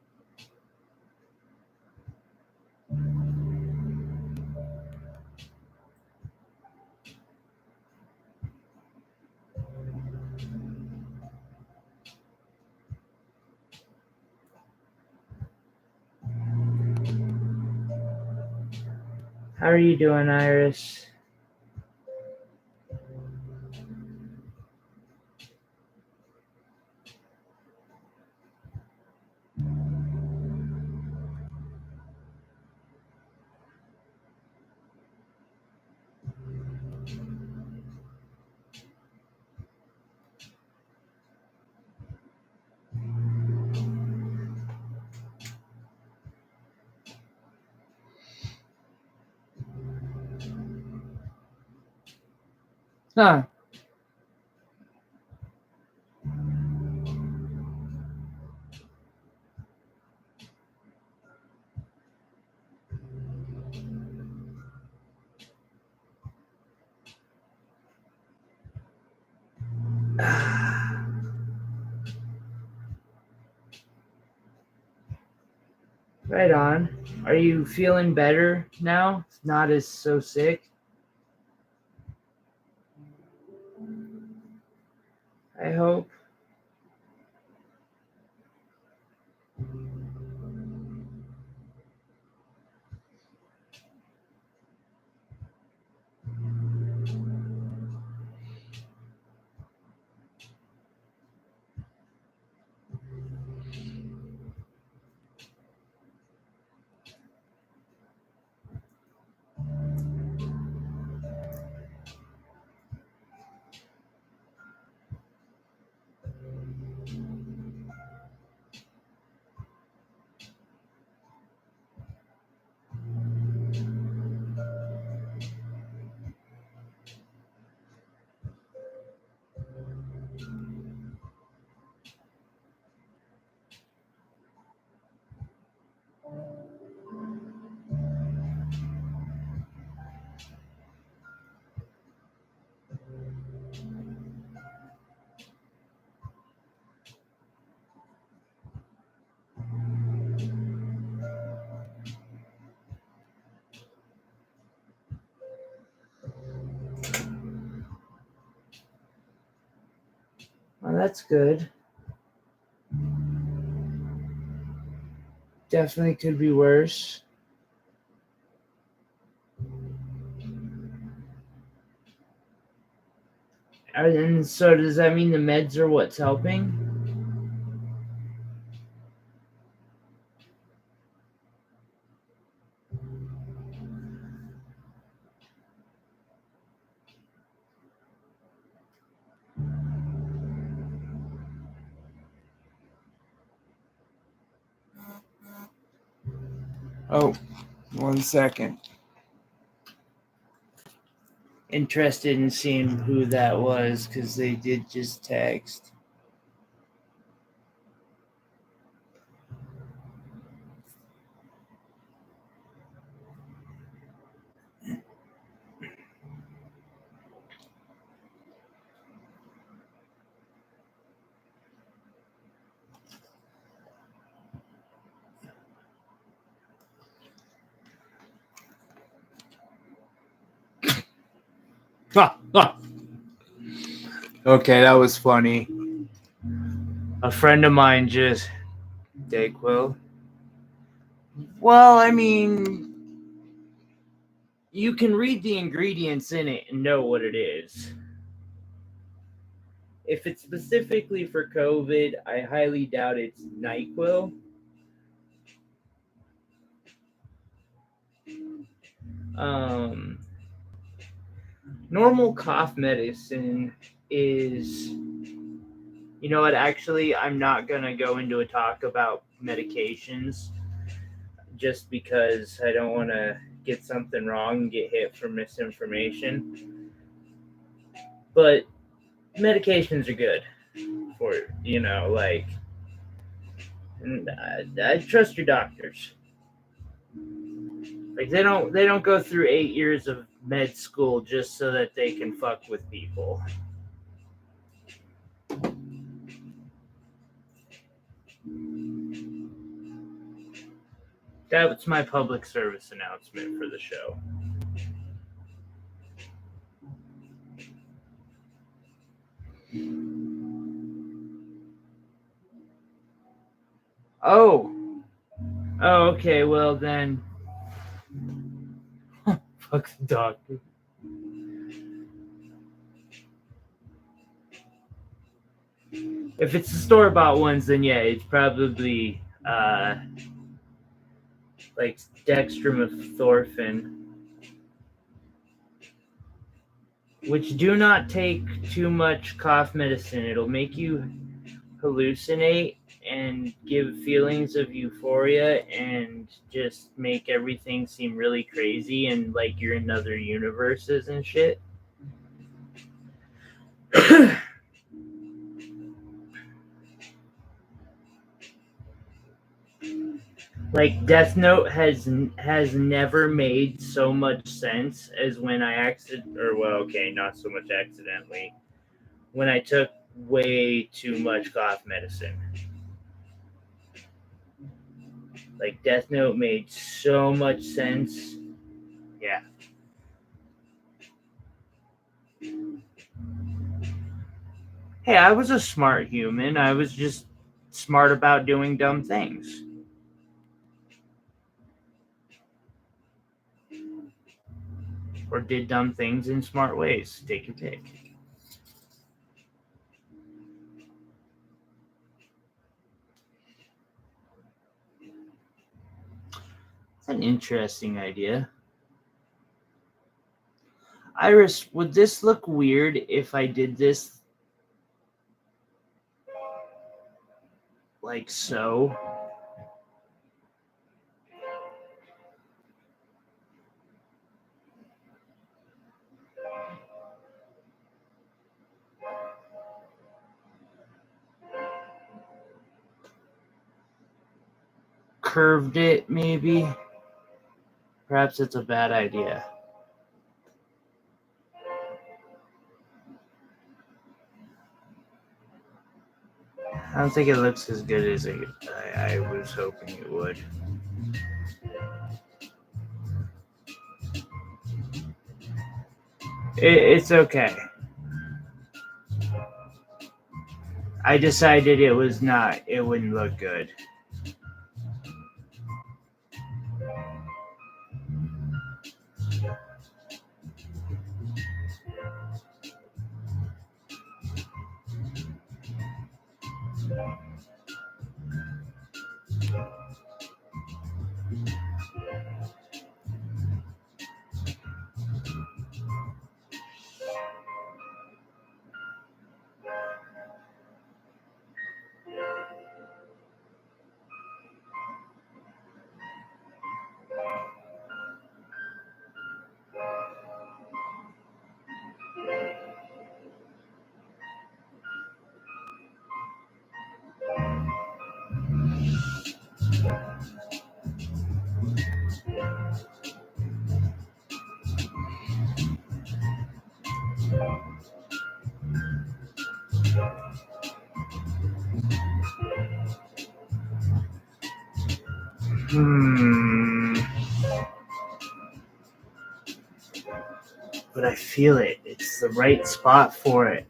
How are you doing, Iris? Huh. Right on. Are you feeling better now? Not as so sick? I hope. Well, that's good. Definitely could be worse. And so does that mean the meds are what's helping? Oh, 1 second. Interested in seeing who that was because they did just text. Okay, that was funny. A friend of mine just... Dayquil? Well, I mean, you can read the ingredients in it and know what it is. If it's specifically for COVID, I highly doubt it's NyQuil. Normal cough medicine is... You know what? Actually, I'm not going to go into a talk about medications just because I don't want to get something wrong and get hit for misinformation. But medications are good for, like... And I trust your doctors. Like they don't go through 8 years of med school just so that they can fuck with people. That's my public service announcement for the show. Oh, okay. Well then, fuck the doctor. If it's the store-bought ones, then yeah, it's probably like dextromethorphan, which do not take too much cough medicine. It'll make you hallucinate and give feelings of euphoria and just make everything seem really crazy and like you're in other universes and shit. Like Death Note has never made so much sense as when I not so much accidentally, when I took way too much cough medicine. Like Death Note made so much sense. Yeah. Hey, I was a smart human. I was just smart about doing dumb things. Or did dumb things in smart ways. Take your pick. That's an interesting idea. Iris, would this look weird if I did this like so? Curved it, maybe? Perhaps it's a bad idea. I don't think it looks as good as I was hoping it would. It's okay. I decided it wouldn't look good. But I feel it. it's the right spot for it.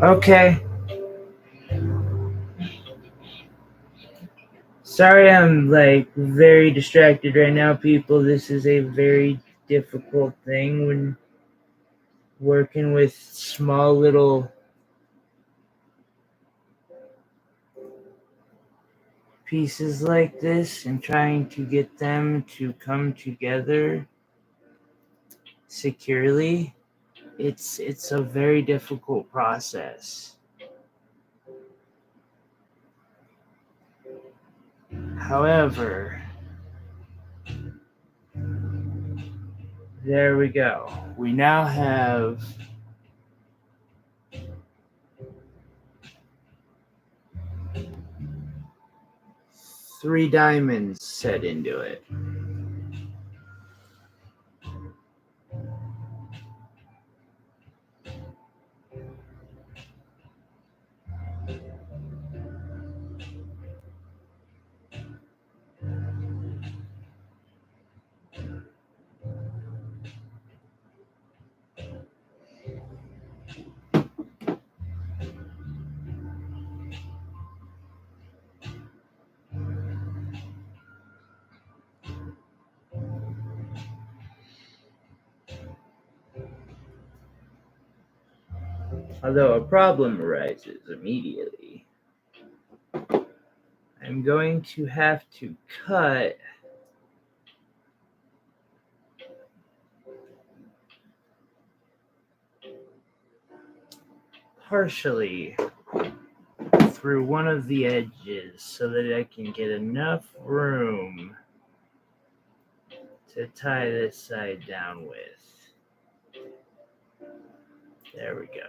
Okay. Sorry, I'm like very distracted right now, people. This is a very difficult thing when working with small little pieces like this and trying to get them to come together securely. It's a very difficult process. However, there we go. We now have 3 diamonds set into it. Although a problem arises immediately. I'm going to have to cut partially through one of the edges so that I can get enough room to tie this side down with. There we go.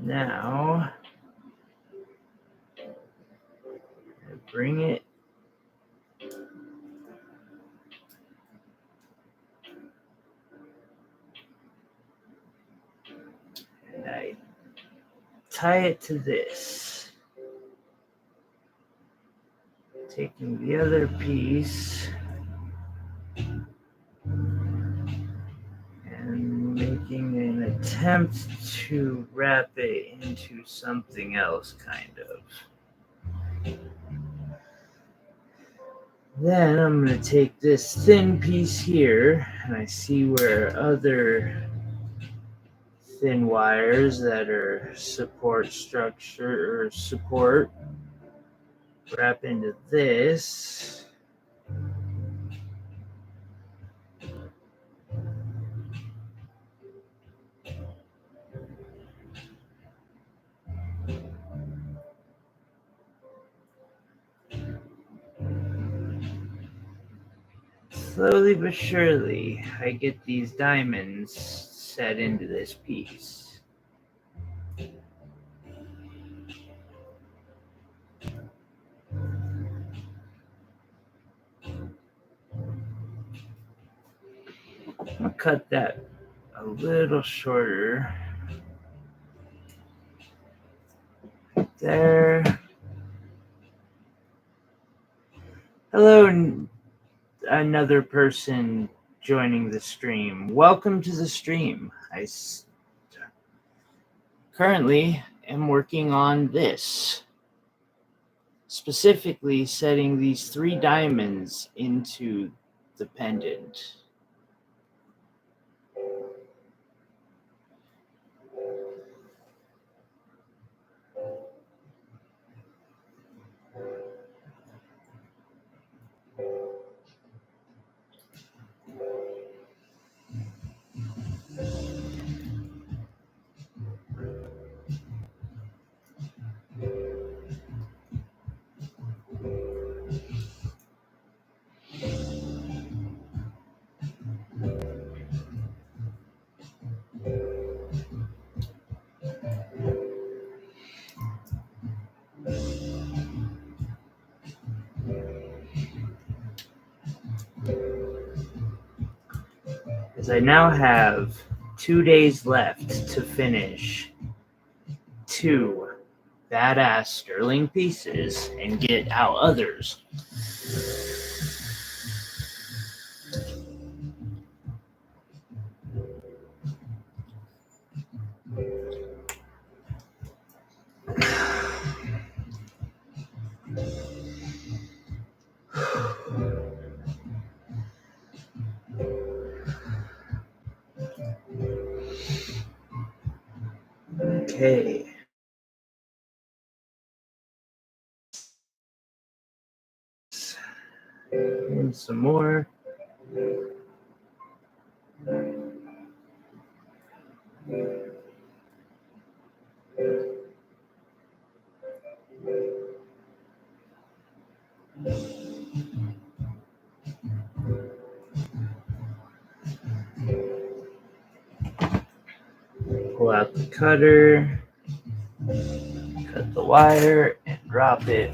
Now, I bring it and I tie it to this. Taking the other piece and making an attempt to wrap it into something else, kind of. Then I'm going to take this thin piece here, and I see where other thin wires that are support structure or support wrap into this. Slowly but surely, I get these diamonds set into this piece. I'll cut that a little shorter. There. Hello, another person joining the stream. Welcome to the stream. I currently am working on this. Specifically setting these 3 diamonds into the pendant. As I now have 2 days left to finish 2 badass sterling pieces and get out others. Okay. And some more. Pull out the cutter, cut the wire, and drop it.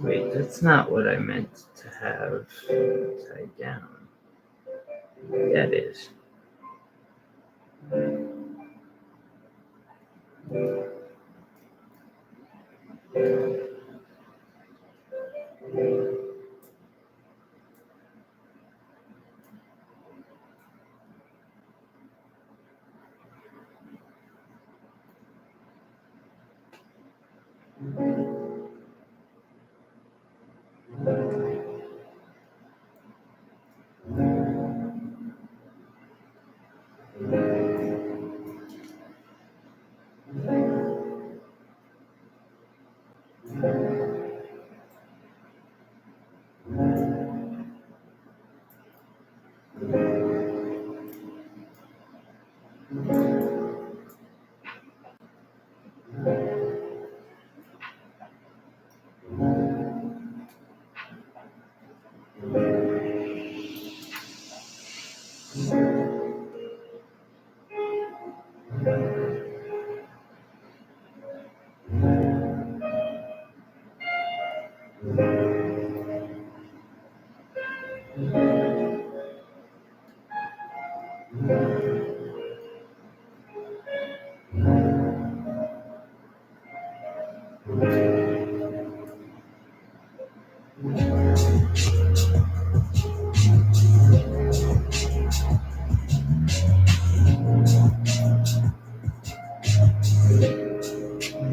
Wait, that's not what I meant to have tied down. That is.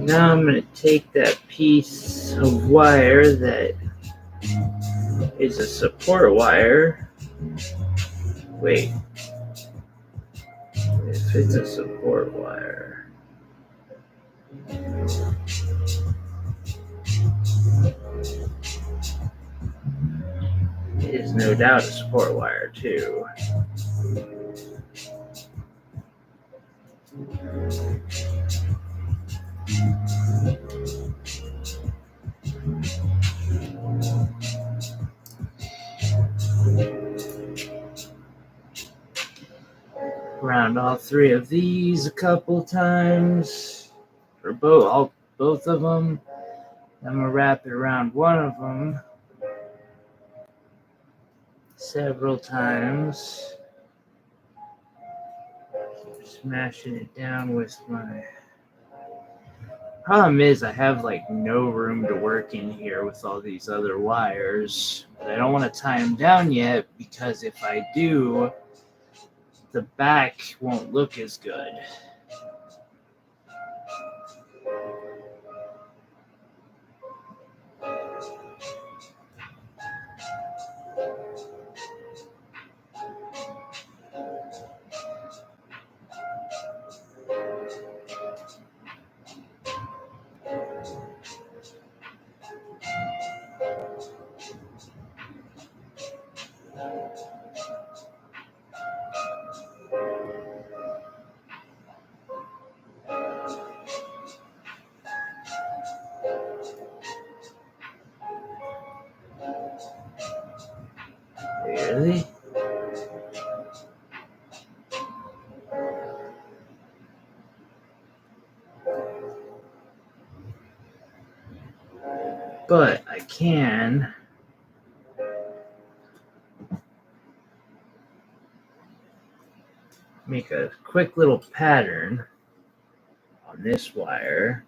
Now I'm going to take that piece of wire that is a support wire. Wait, if it's a support wire, it is no doubt a support wire too. Around all three of these a couple times, for both of them. I'm gonna wrap it around one of them several times. Smashing it down with my. Problem is, I have like no room to work in here with all these other wires. But I don't want to tie them down yet because if I do, the back won't look as good. Really? But I can make a quick little pattern on this wire.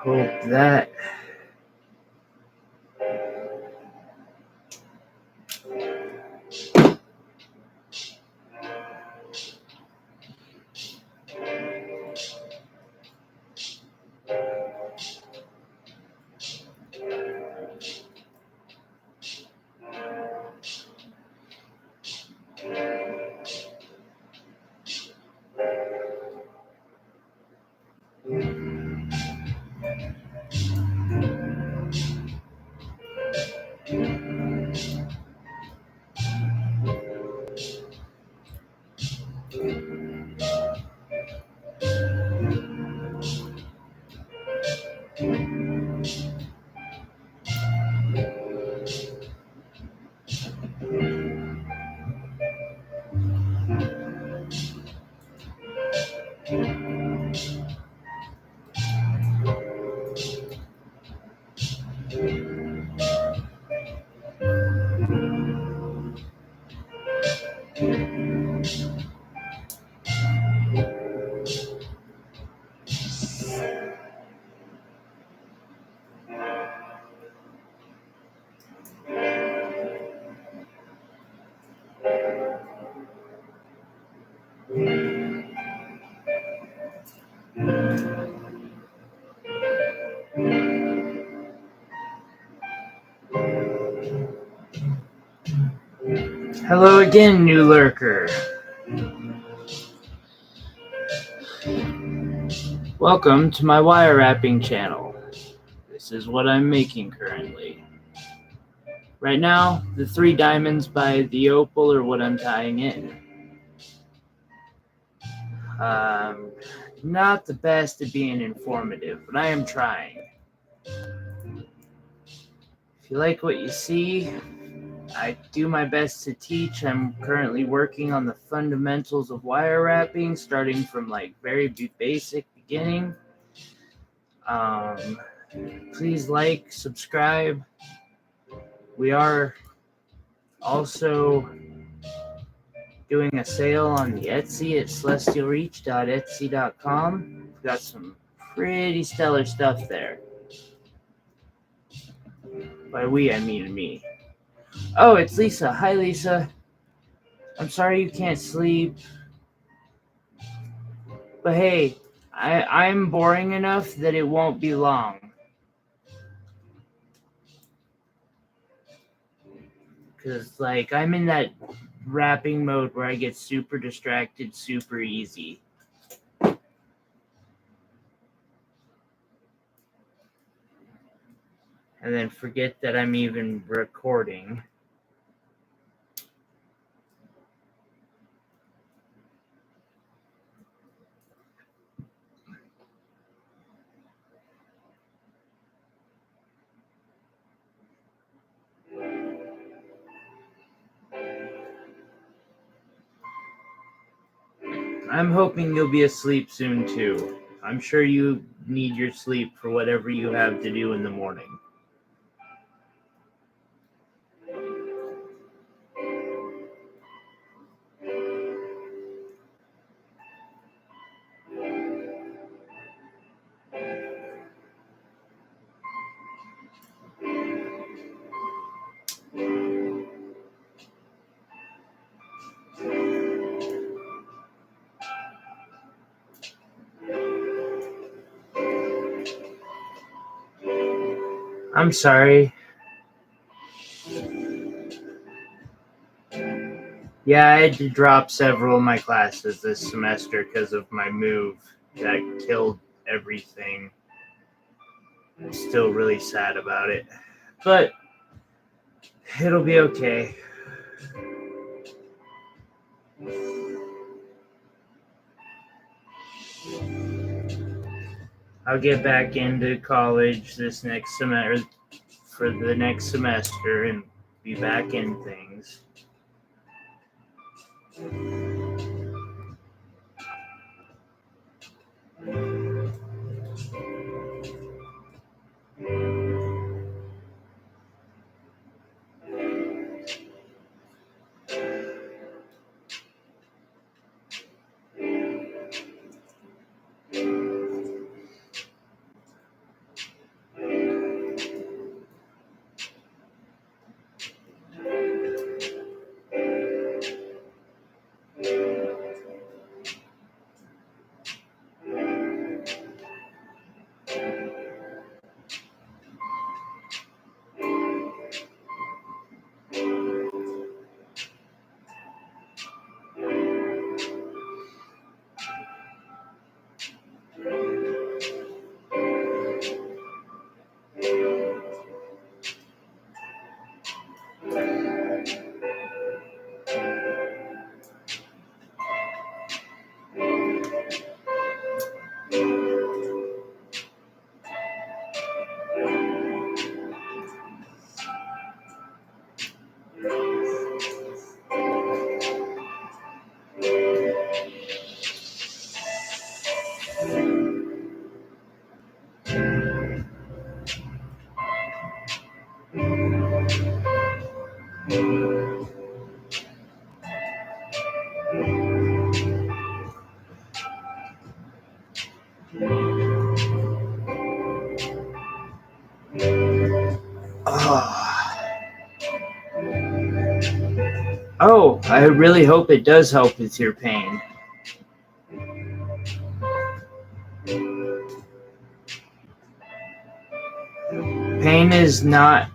Hope that Hello again, new lurker. Welcome to my wire wrapping channel. This is what I'm making currently. Right now, the 3 diamonds by the opal are what I'm tying in. Not the best at being informative, but I am trying. If you like what you see, I do my best to teach. I'm currently working on the fundamentals of wire wrapping, starting from like very basic beginning. Please like, subscribe. We are also doing a sale on the Etsy at celestialreach.etsy.com. We've got some pretty stellar stuff there. By we, I mean me. Oh, it's Lisa. Hi, Lisa. I'm sorry you can't sleep. But hey, I'm boring enough that it won't be long. Because, like, I'm in that wrapping mode where I get super distracted super easy. And then forget that I'm even recording. I'm hoping you'll be asleep soon too. I'm sure you need your sleep for whatever you have to do in the morning. I'm sorry. Yeah, I had to drop several of my classes this semester because of my move that killed everything. I'm still really sad about it, but it'll be okay. I'll get back into college this next semester for the next semester and be back in things. Oh, I really hope it does help with your pain. Pain is not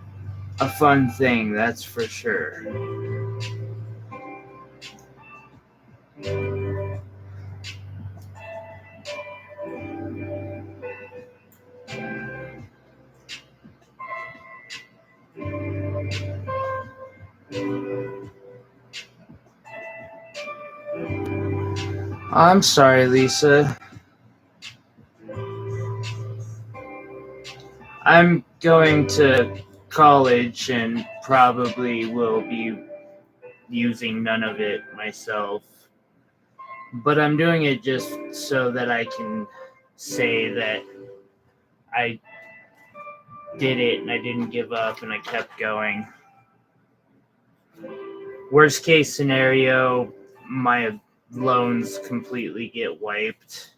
a fun thing, that's for sure. I'm sorry, Lisa. I'm going to college and probably will be using none of it myself. But I'm doing it just so that I can say that I did it and I didn't give up and I kept going. Worst case scenario, my loans completely get wiped.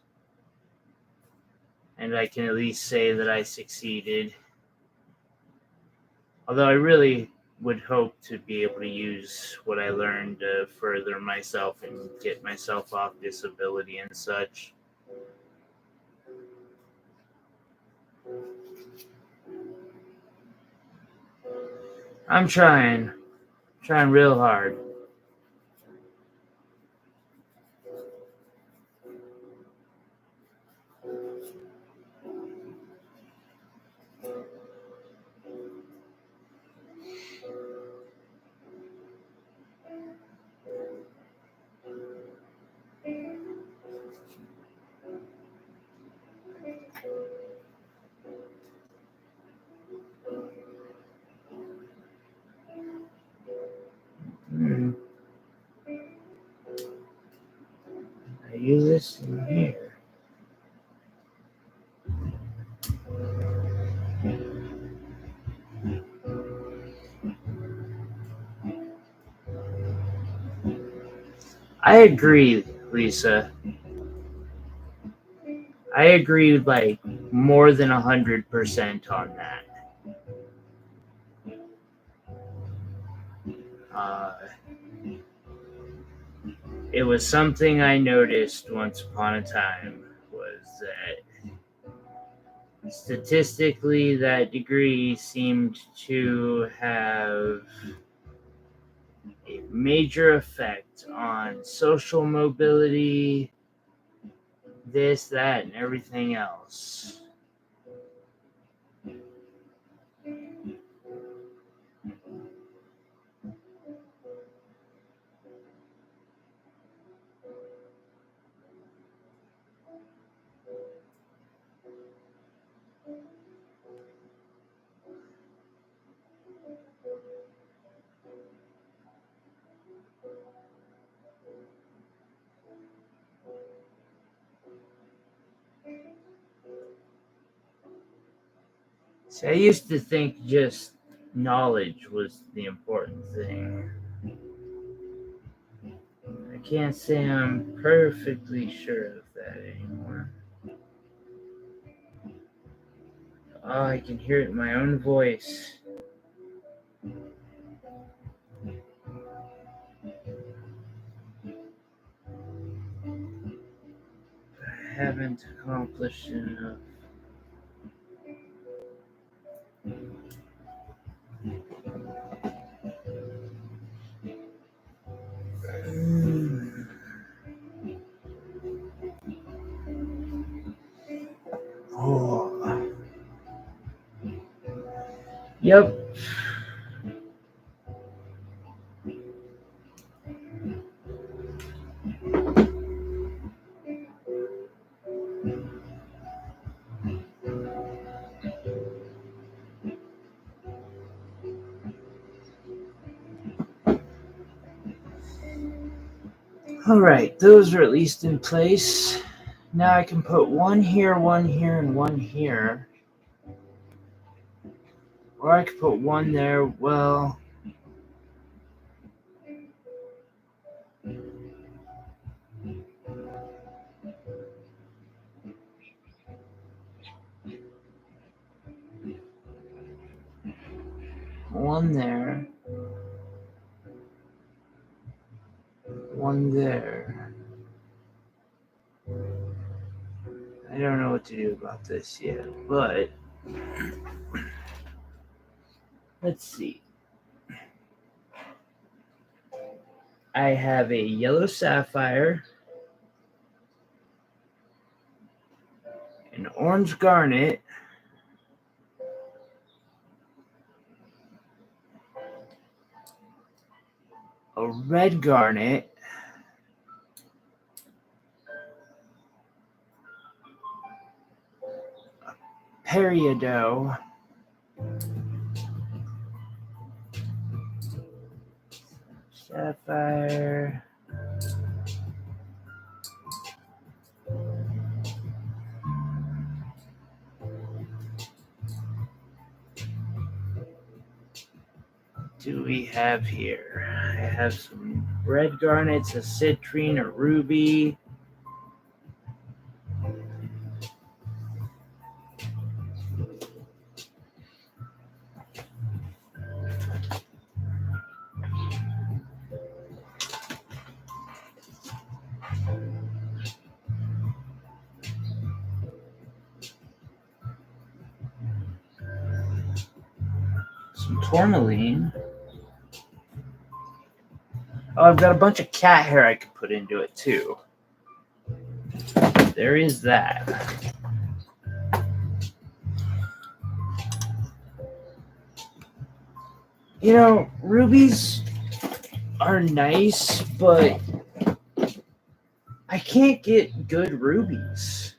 And I can at least say that I succeeded. Although I really would hope to be able to use what I learned to further myself and get myself off disability and such. I'm trying real hard. I use this in here. I agree, Lisa. I agree like more than 100% on that. Uh, it was something I noticed once upon a time was that statistically that degree seemed to have a major effect on social mobility, this, that, and everything else. See, I used to think just knowledge was the important thing. I can't say I'm perfectly sure of that anymore. Oh, I can hear it in my own voice. I haven't accomplished enough. Oh. Yep. Alright, those are at least in place. Now I can put one here, and one here. Or I could put one there, well. One there. One there. I don't know what to do about this yet, but let's see. I have a yellow sapphire, an orange garnet, a red garnet, peridot. Sapphire. Do we have here? I have some red garnets, a citrine, a ruby. Some tourmaline. Oh, I've got a bunch of cat hair I could put into it too. There is that. You know, rubies are nice, but I can't get good rubies.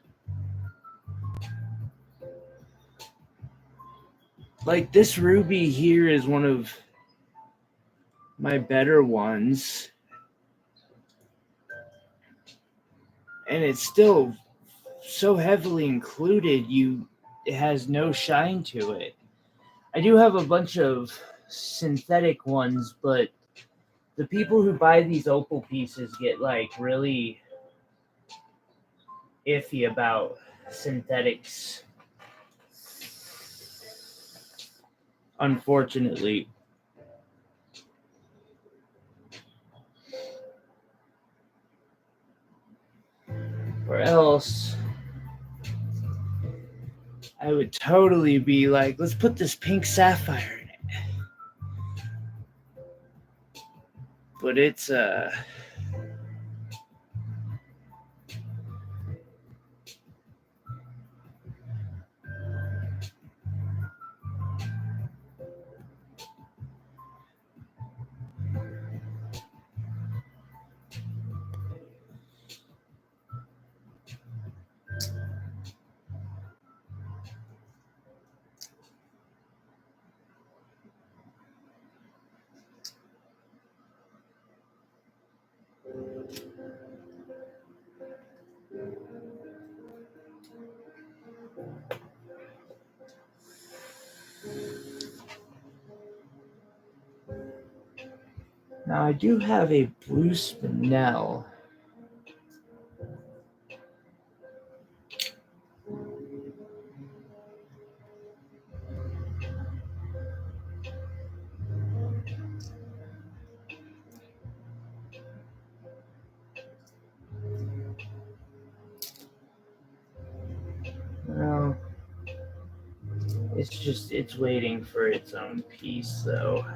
Like, this ruby here is one of my better ones. And it's still so heavily included, it has no shine to it. I do have a bunch of synthetic ones, but the people who buy these opal pieces get like really iffy about synthetics. Unfortunately. Or else I would totally be like, let's put this pink sapphire in it. But it's now I do have a blue spinel. Well, it's waiting for its own piece though.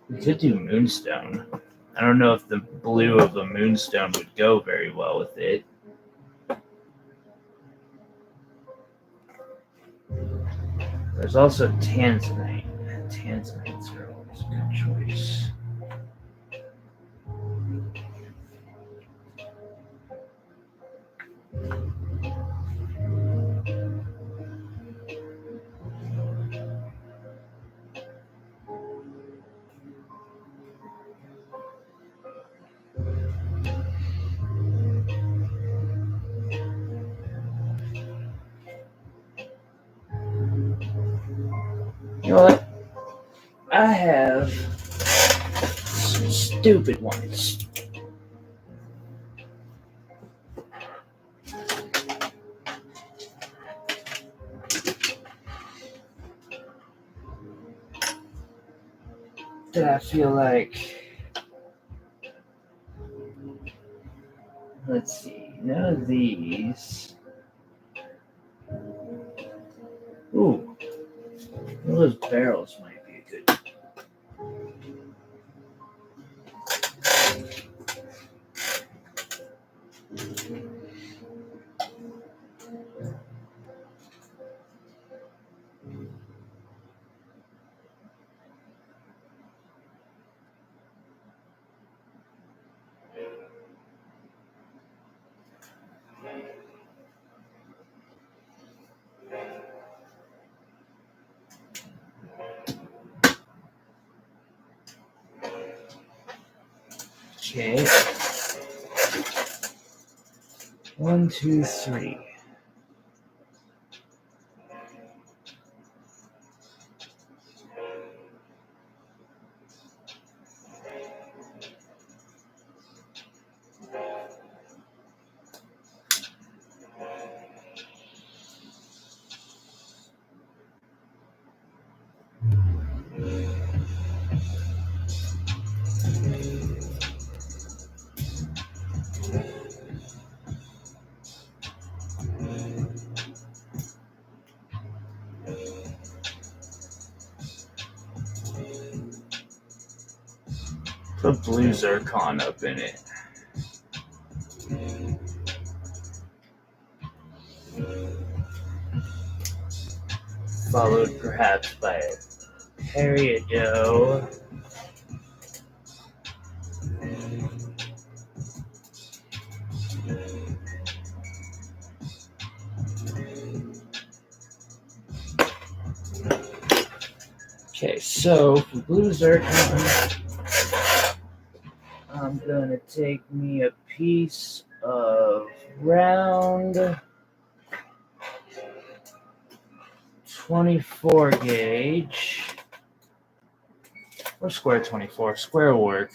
We could do moonstone. I don't know if the blue of the moonstone would go very well with it. There's also tanzanite. Tanzanites are always a good choice. You know what? I have some stupid ones. That I feel like, let's see, none of these. Ooh, one of those barrels might be a good. Okay. 1, 2, 3. Put blue zircon up in it. Followed perhaps by a peridot. Okay, so for blue zircon, I'm gonna take me a piece of round 24 gauge or square 24. Square will work.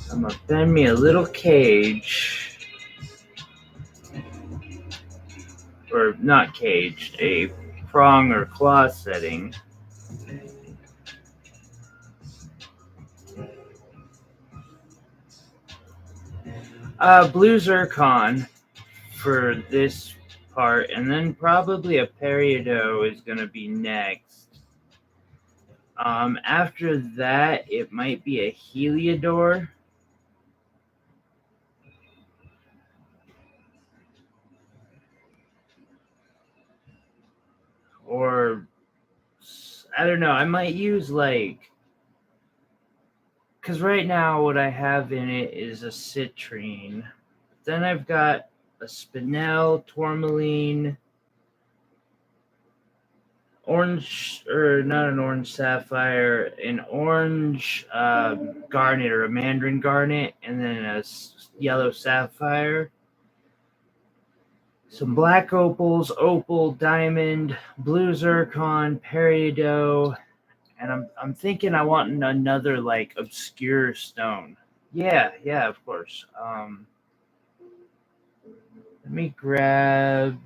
I'm gonna bend me a little cage, or not caged, a prong or claw setting. Blue zircon for this part, and then probably a peridot is gonna be next. After that, it might be a heliodor. Or, I don't know, I might use like, because right now what I have in it is a citrine. Then I've got a spinel, tourmaline, orange, or not an orange sapphire, an orange garnet or a mandarin garnet, and then a yellow sapphire. Some black opals, opal, diamond, blue zircon, peridot, and I'm thinking I want another like obscure stone. Yeah, of course. Let me grab.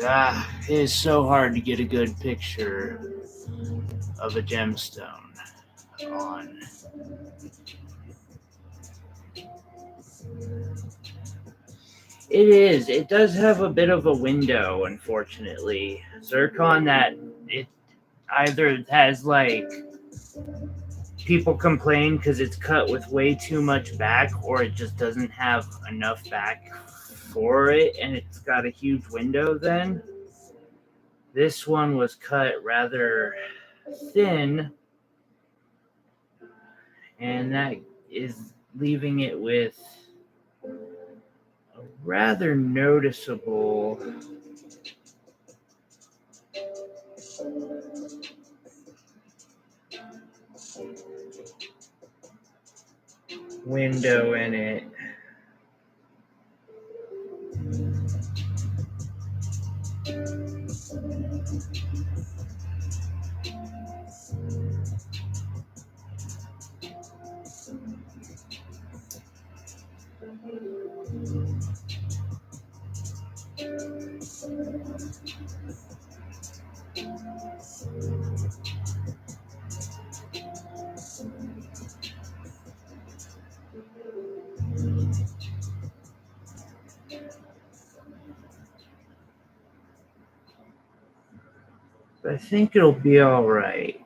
It is so hard to get a good picture of a gemstone on. It is. It does have a bit of a window, unfortunately. Zircon that it either has like people complain because it's cut with way too much back, or it just doesn't have enough back for it, and it's got a huge window then. This one was cut rather thin, and that is leaving it with a rather noticeable window in it. I think it'll be all right.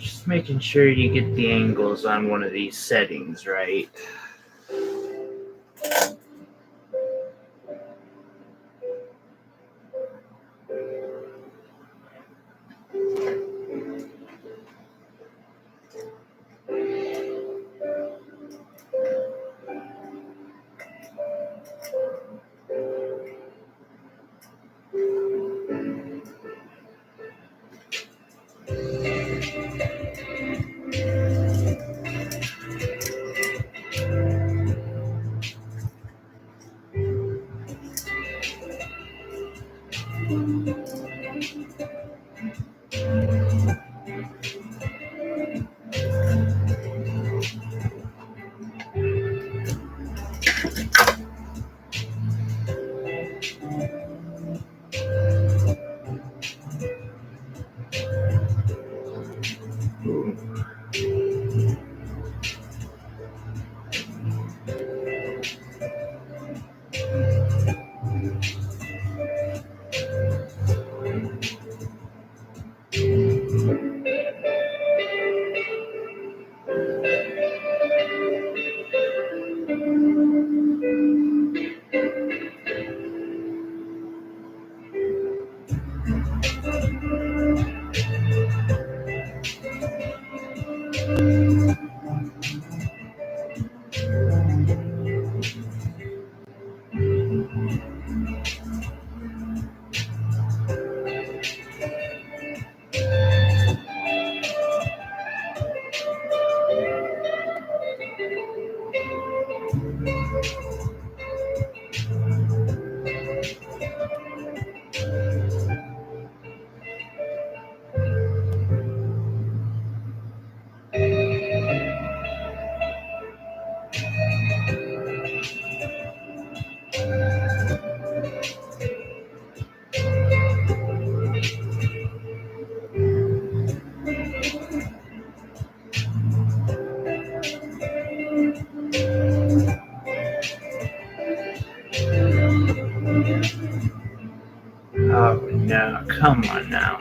Just making sure you get the angles on one of these settings right. No, come on now.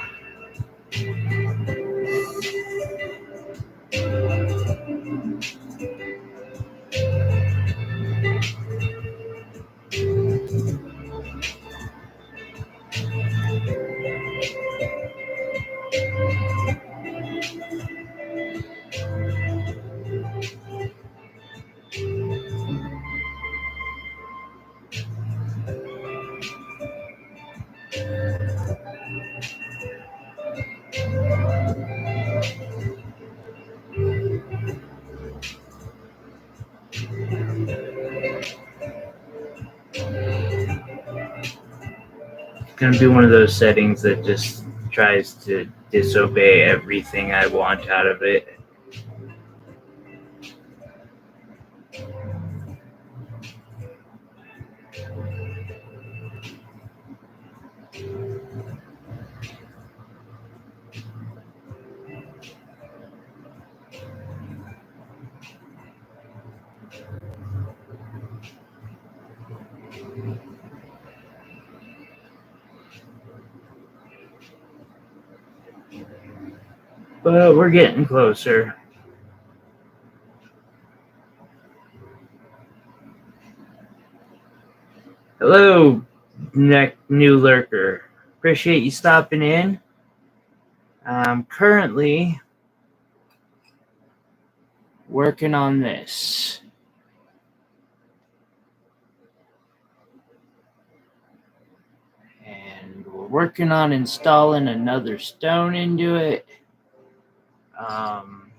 It's going to be one of those settings that just tries to disobey everything I want out of it. But we're getting closer. Hello, new lurker. Appreciate you stopping in. I'm currently working on this. And we're working on installing another stone into it.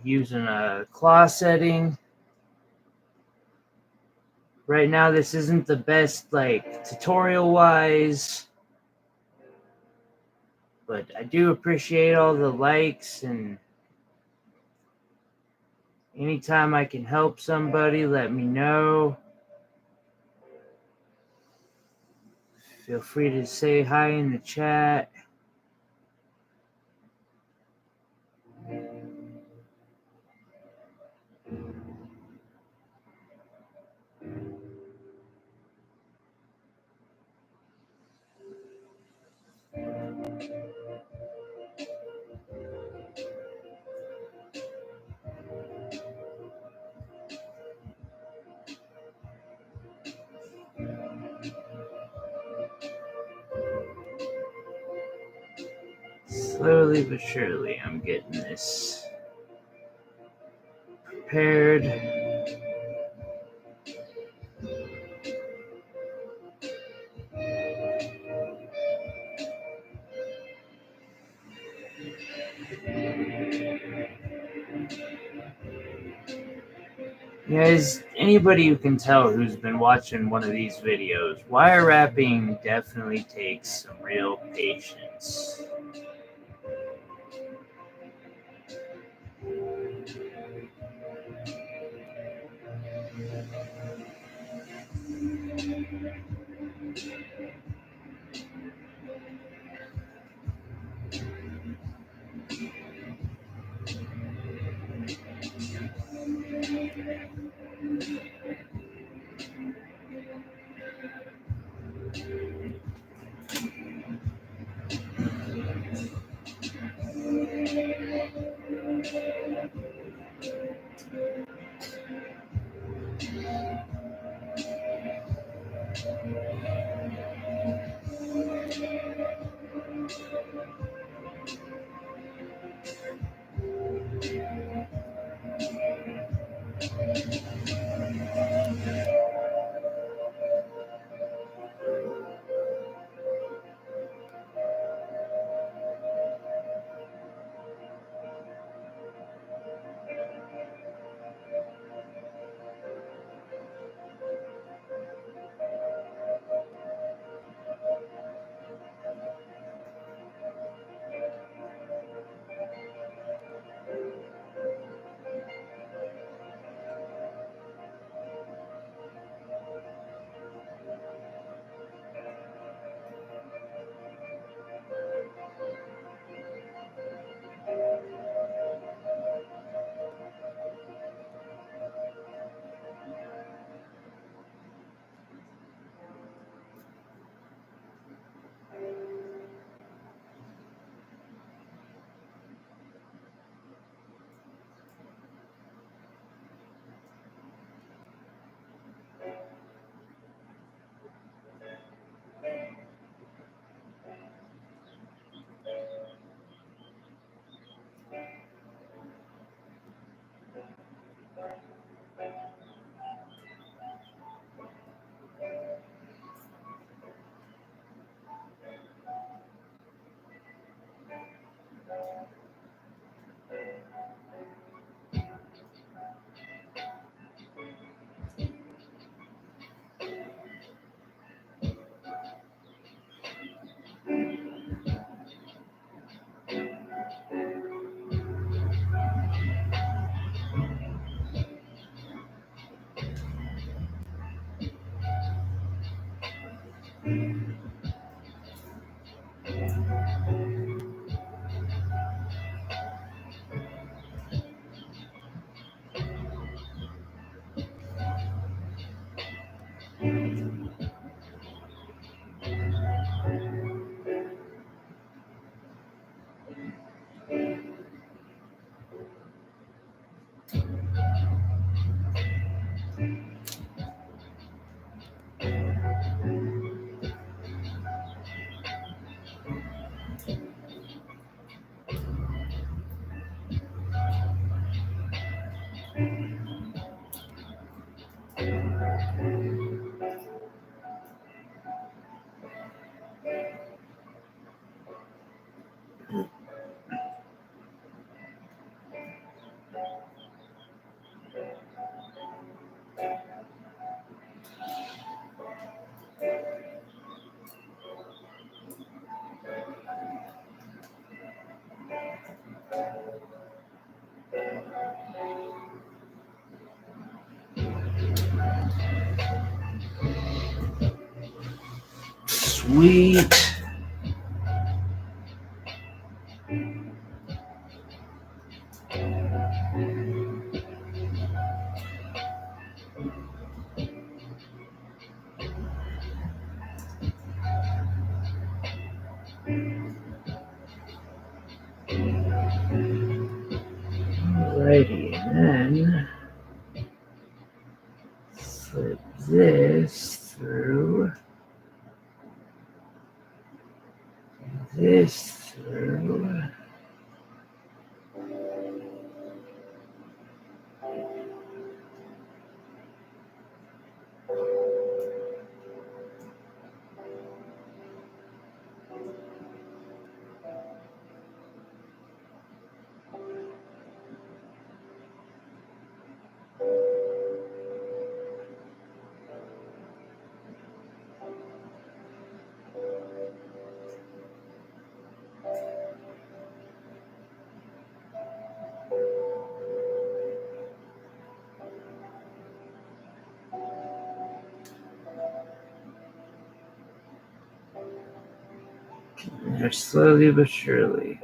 Using a claw setting. Right now, this isn't the best, tutorial-wise. But I do appreciate all the likes, and anytime I can help somebody, let me know. Feel free to say hi in the chat. Slowly but surely, I'm getting this prepared. Guys, anybody who can tell who's been watching one of these videos, wire wrapping definitely takes some real patience. Sweet. Alrighty, and then slip this through, this through. Slowly but surely.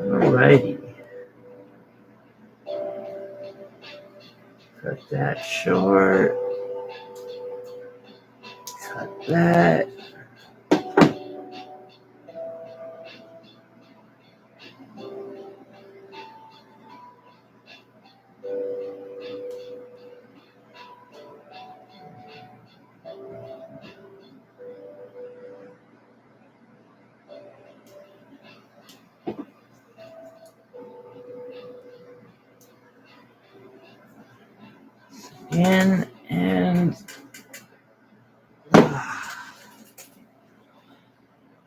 Alrighty. Cut that short. Cut that. in, and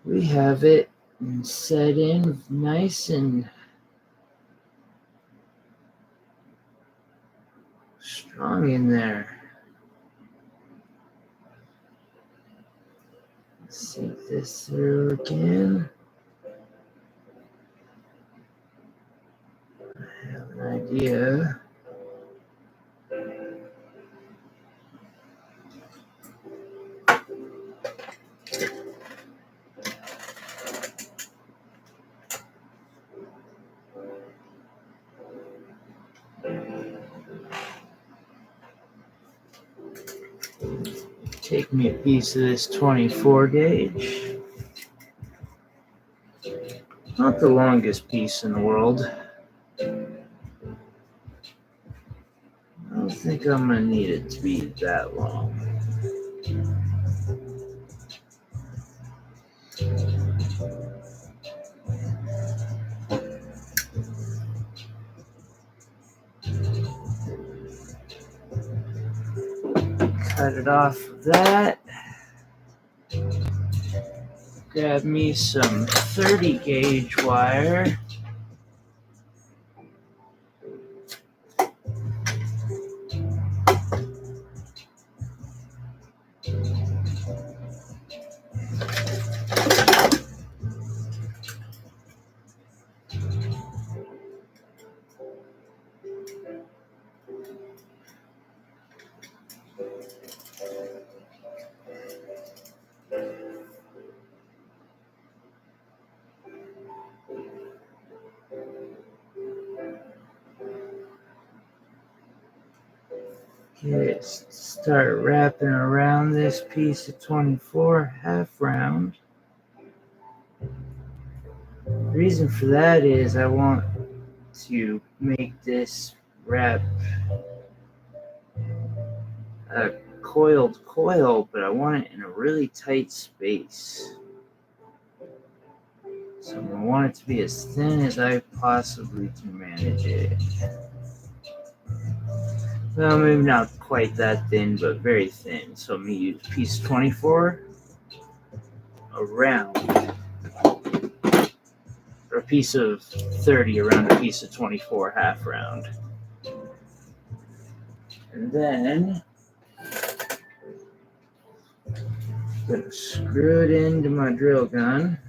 we have it set in nice and strong in there. Let's see this through again. I have an idea. Take me a piece of this 24 gauge. Not the longest piece in the world. I don't think I'm going to need it to be that long. Cut it off of that. Grab me some 30 gauge wire. Okay, start wrapping around this piece of 24 half round. The reason for that is I want to make this wrap a coiled coil, but I want it in a really tight space. So I want it to be as thin as I possibly can manage it. Well, maybe not quite that thin, but very thin. So I'm going to use piece 24 around, or a piece of 30 around a piece of 24 half round. And then I'm going to screw it into my drill gun.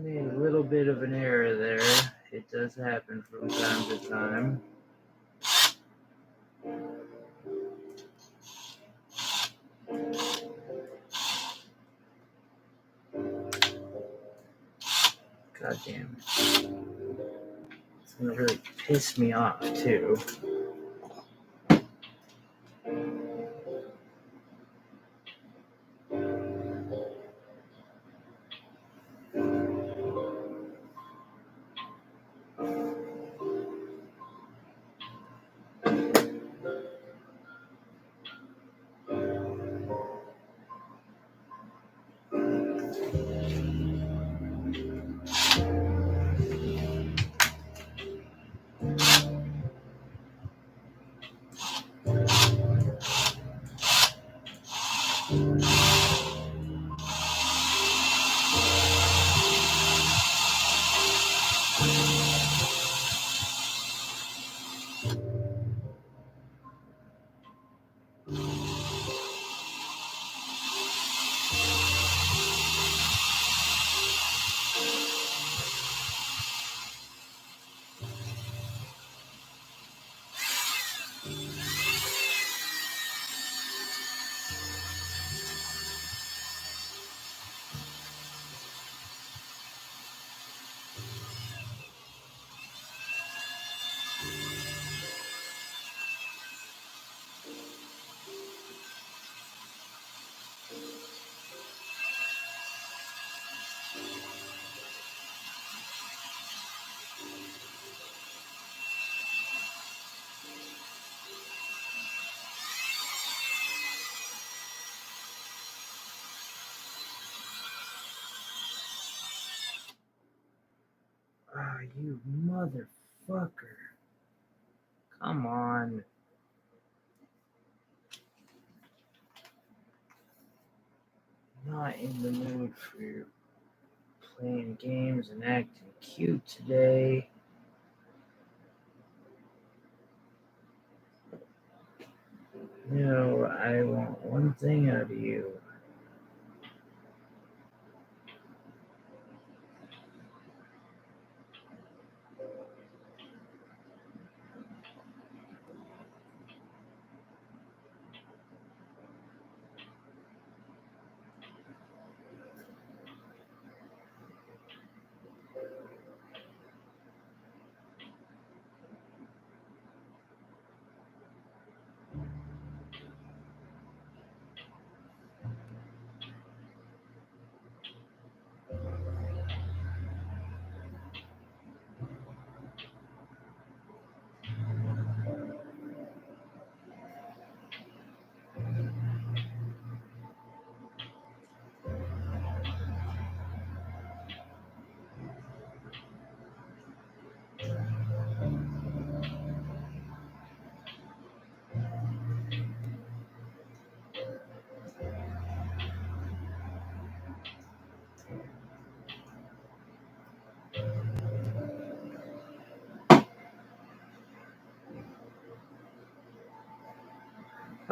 Made a little bit of an error there. It does happen from time to time. God damn it. It's gonna really piss me off, too. Ah, you motherfucker. Come on. Not in the mood for playing games and acting cute today. No, I want one thing out of you.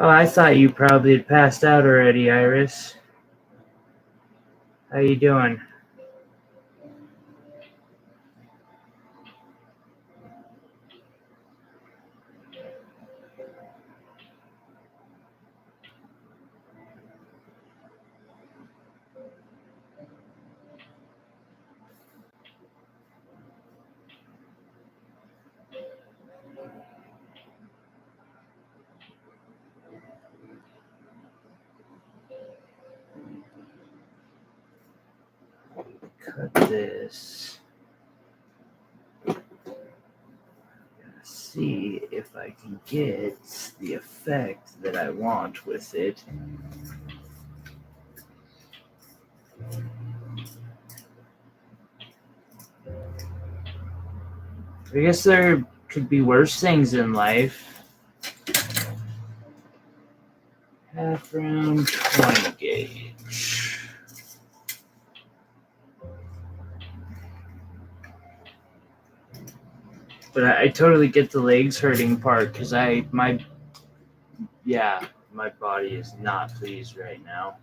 Oh, I thought you probably had passed out already, Iris. How you doing? Cut this. See if I can get the effect that I want with it. I guess there could be worse things in life. Half round 20 gauge. But I totally get the legs hurting part because my body is not pleased right now.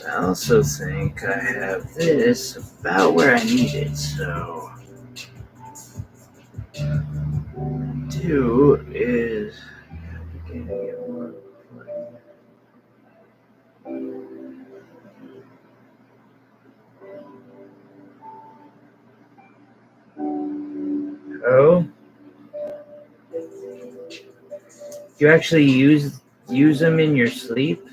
I also think I have this about where I need it, so do is oh, you actually use them in your sleep?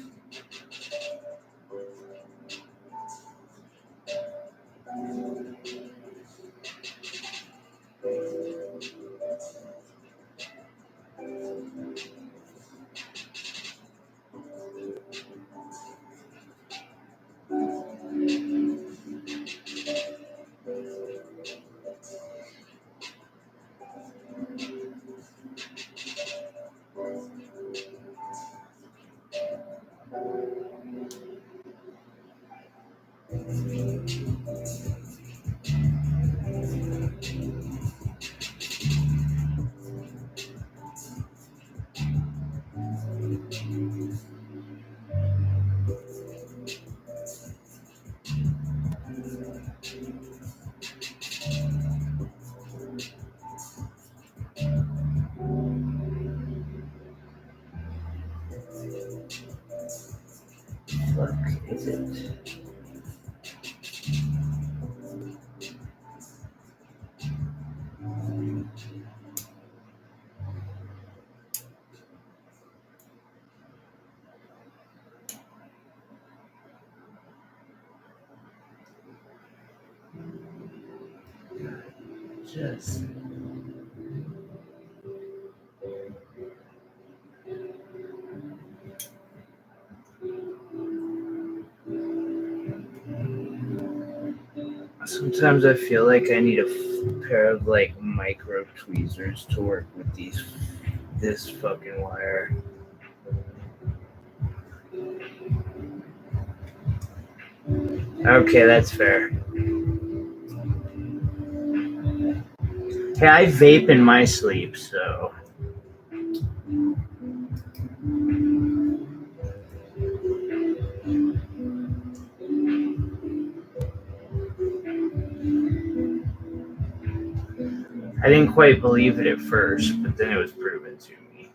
Fuck is it? Just sometimes I feel like I need a pair of like micro tweezers to work with this fucking wire. Okay, that's fair. Hey, I vape in my sleep, so I didn't quite believe it at first, but then it was proven to me.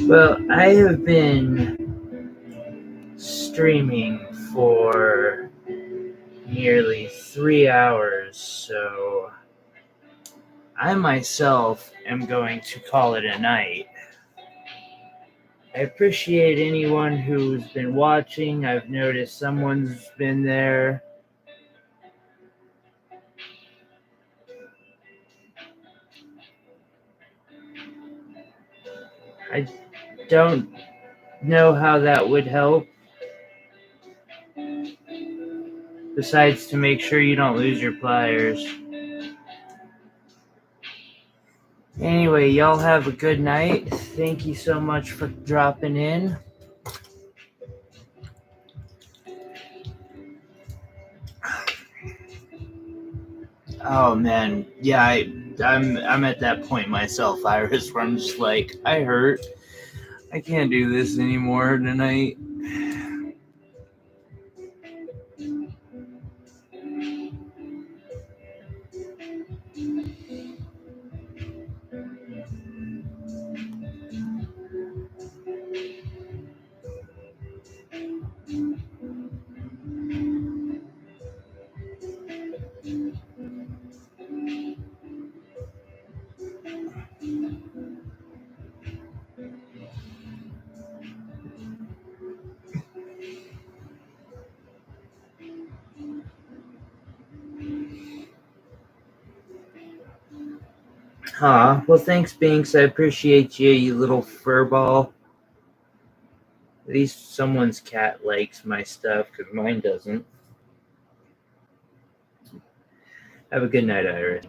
Well, I have been streaming for nearly 3 hours, so I myself am going to call it a night. I appreciate anyone who's been watching. I've noticed someone's been there. I don't know how that would help, besides to make sure you don't lose your pliers. Anyway, y'all have a good night. Thank you so much for dropping in. Oh man, yeah, I'm at that point myself, Iris, where I'm just like, I hurt. I can't do this anymore tonight. Well, thanks, Binks. I appreciate you, you little furball. At least someone's cat likes my stuff, because mine doesn't. Have a good night, Iris.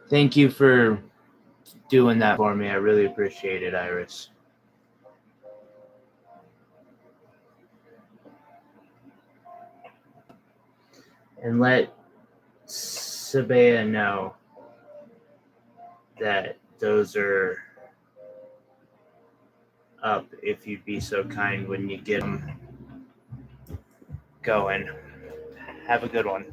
Thank you for doing that for me. I really appreciate it, Iris. And let Sabea know that those are up, if you'd be so kind, when you get them going. Have a good one.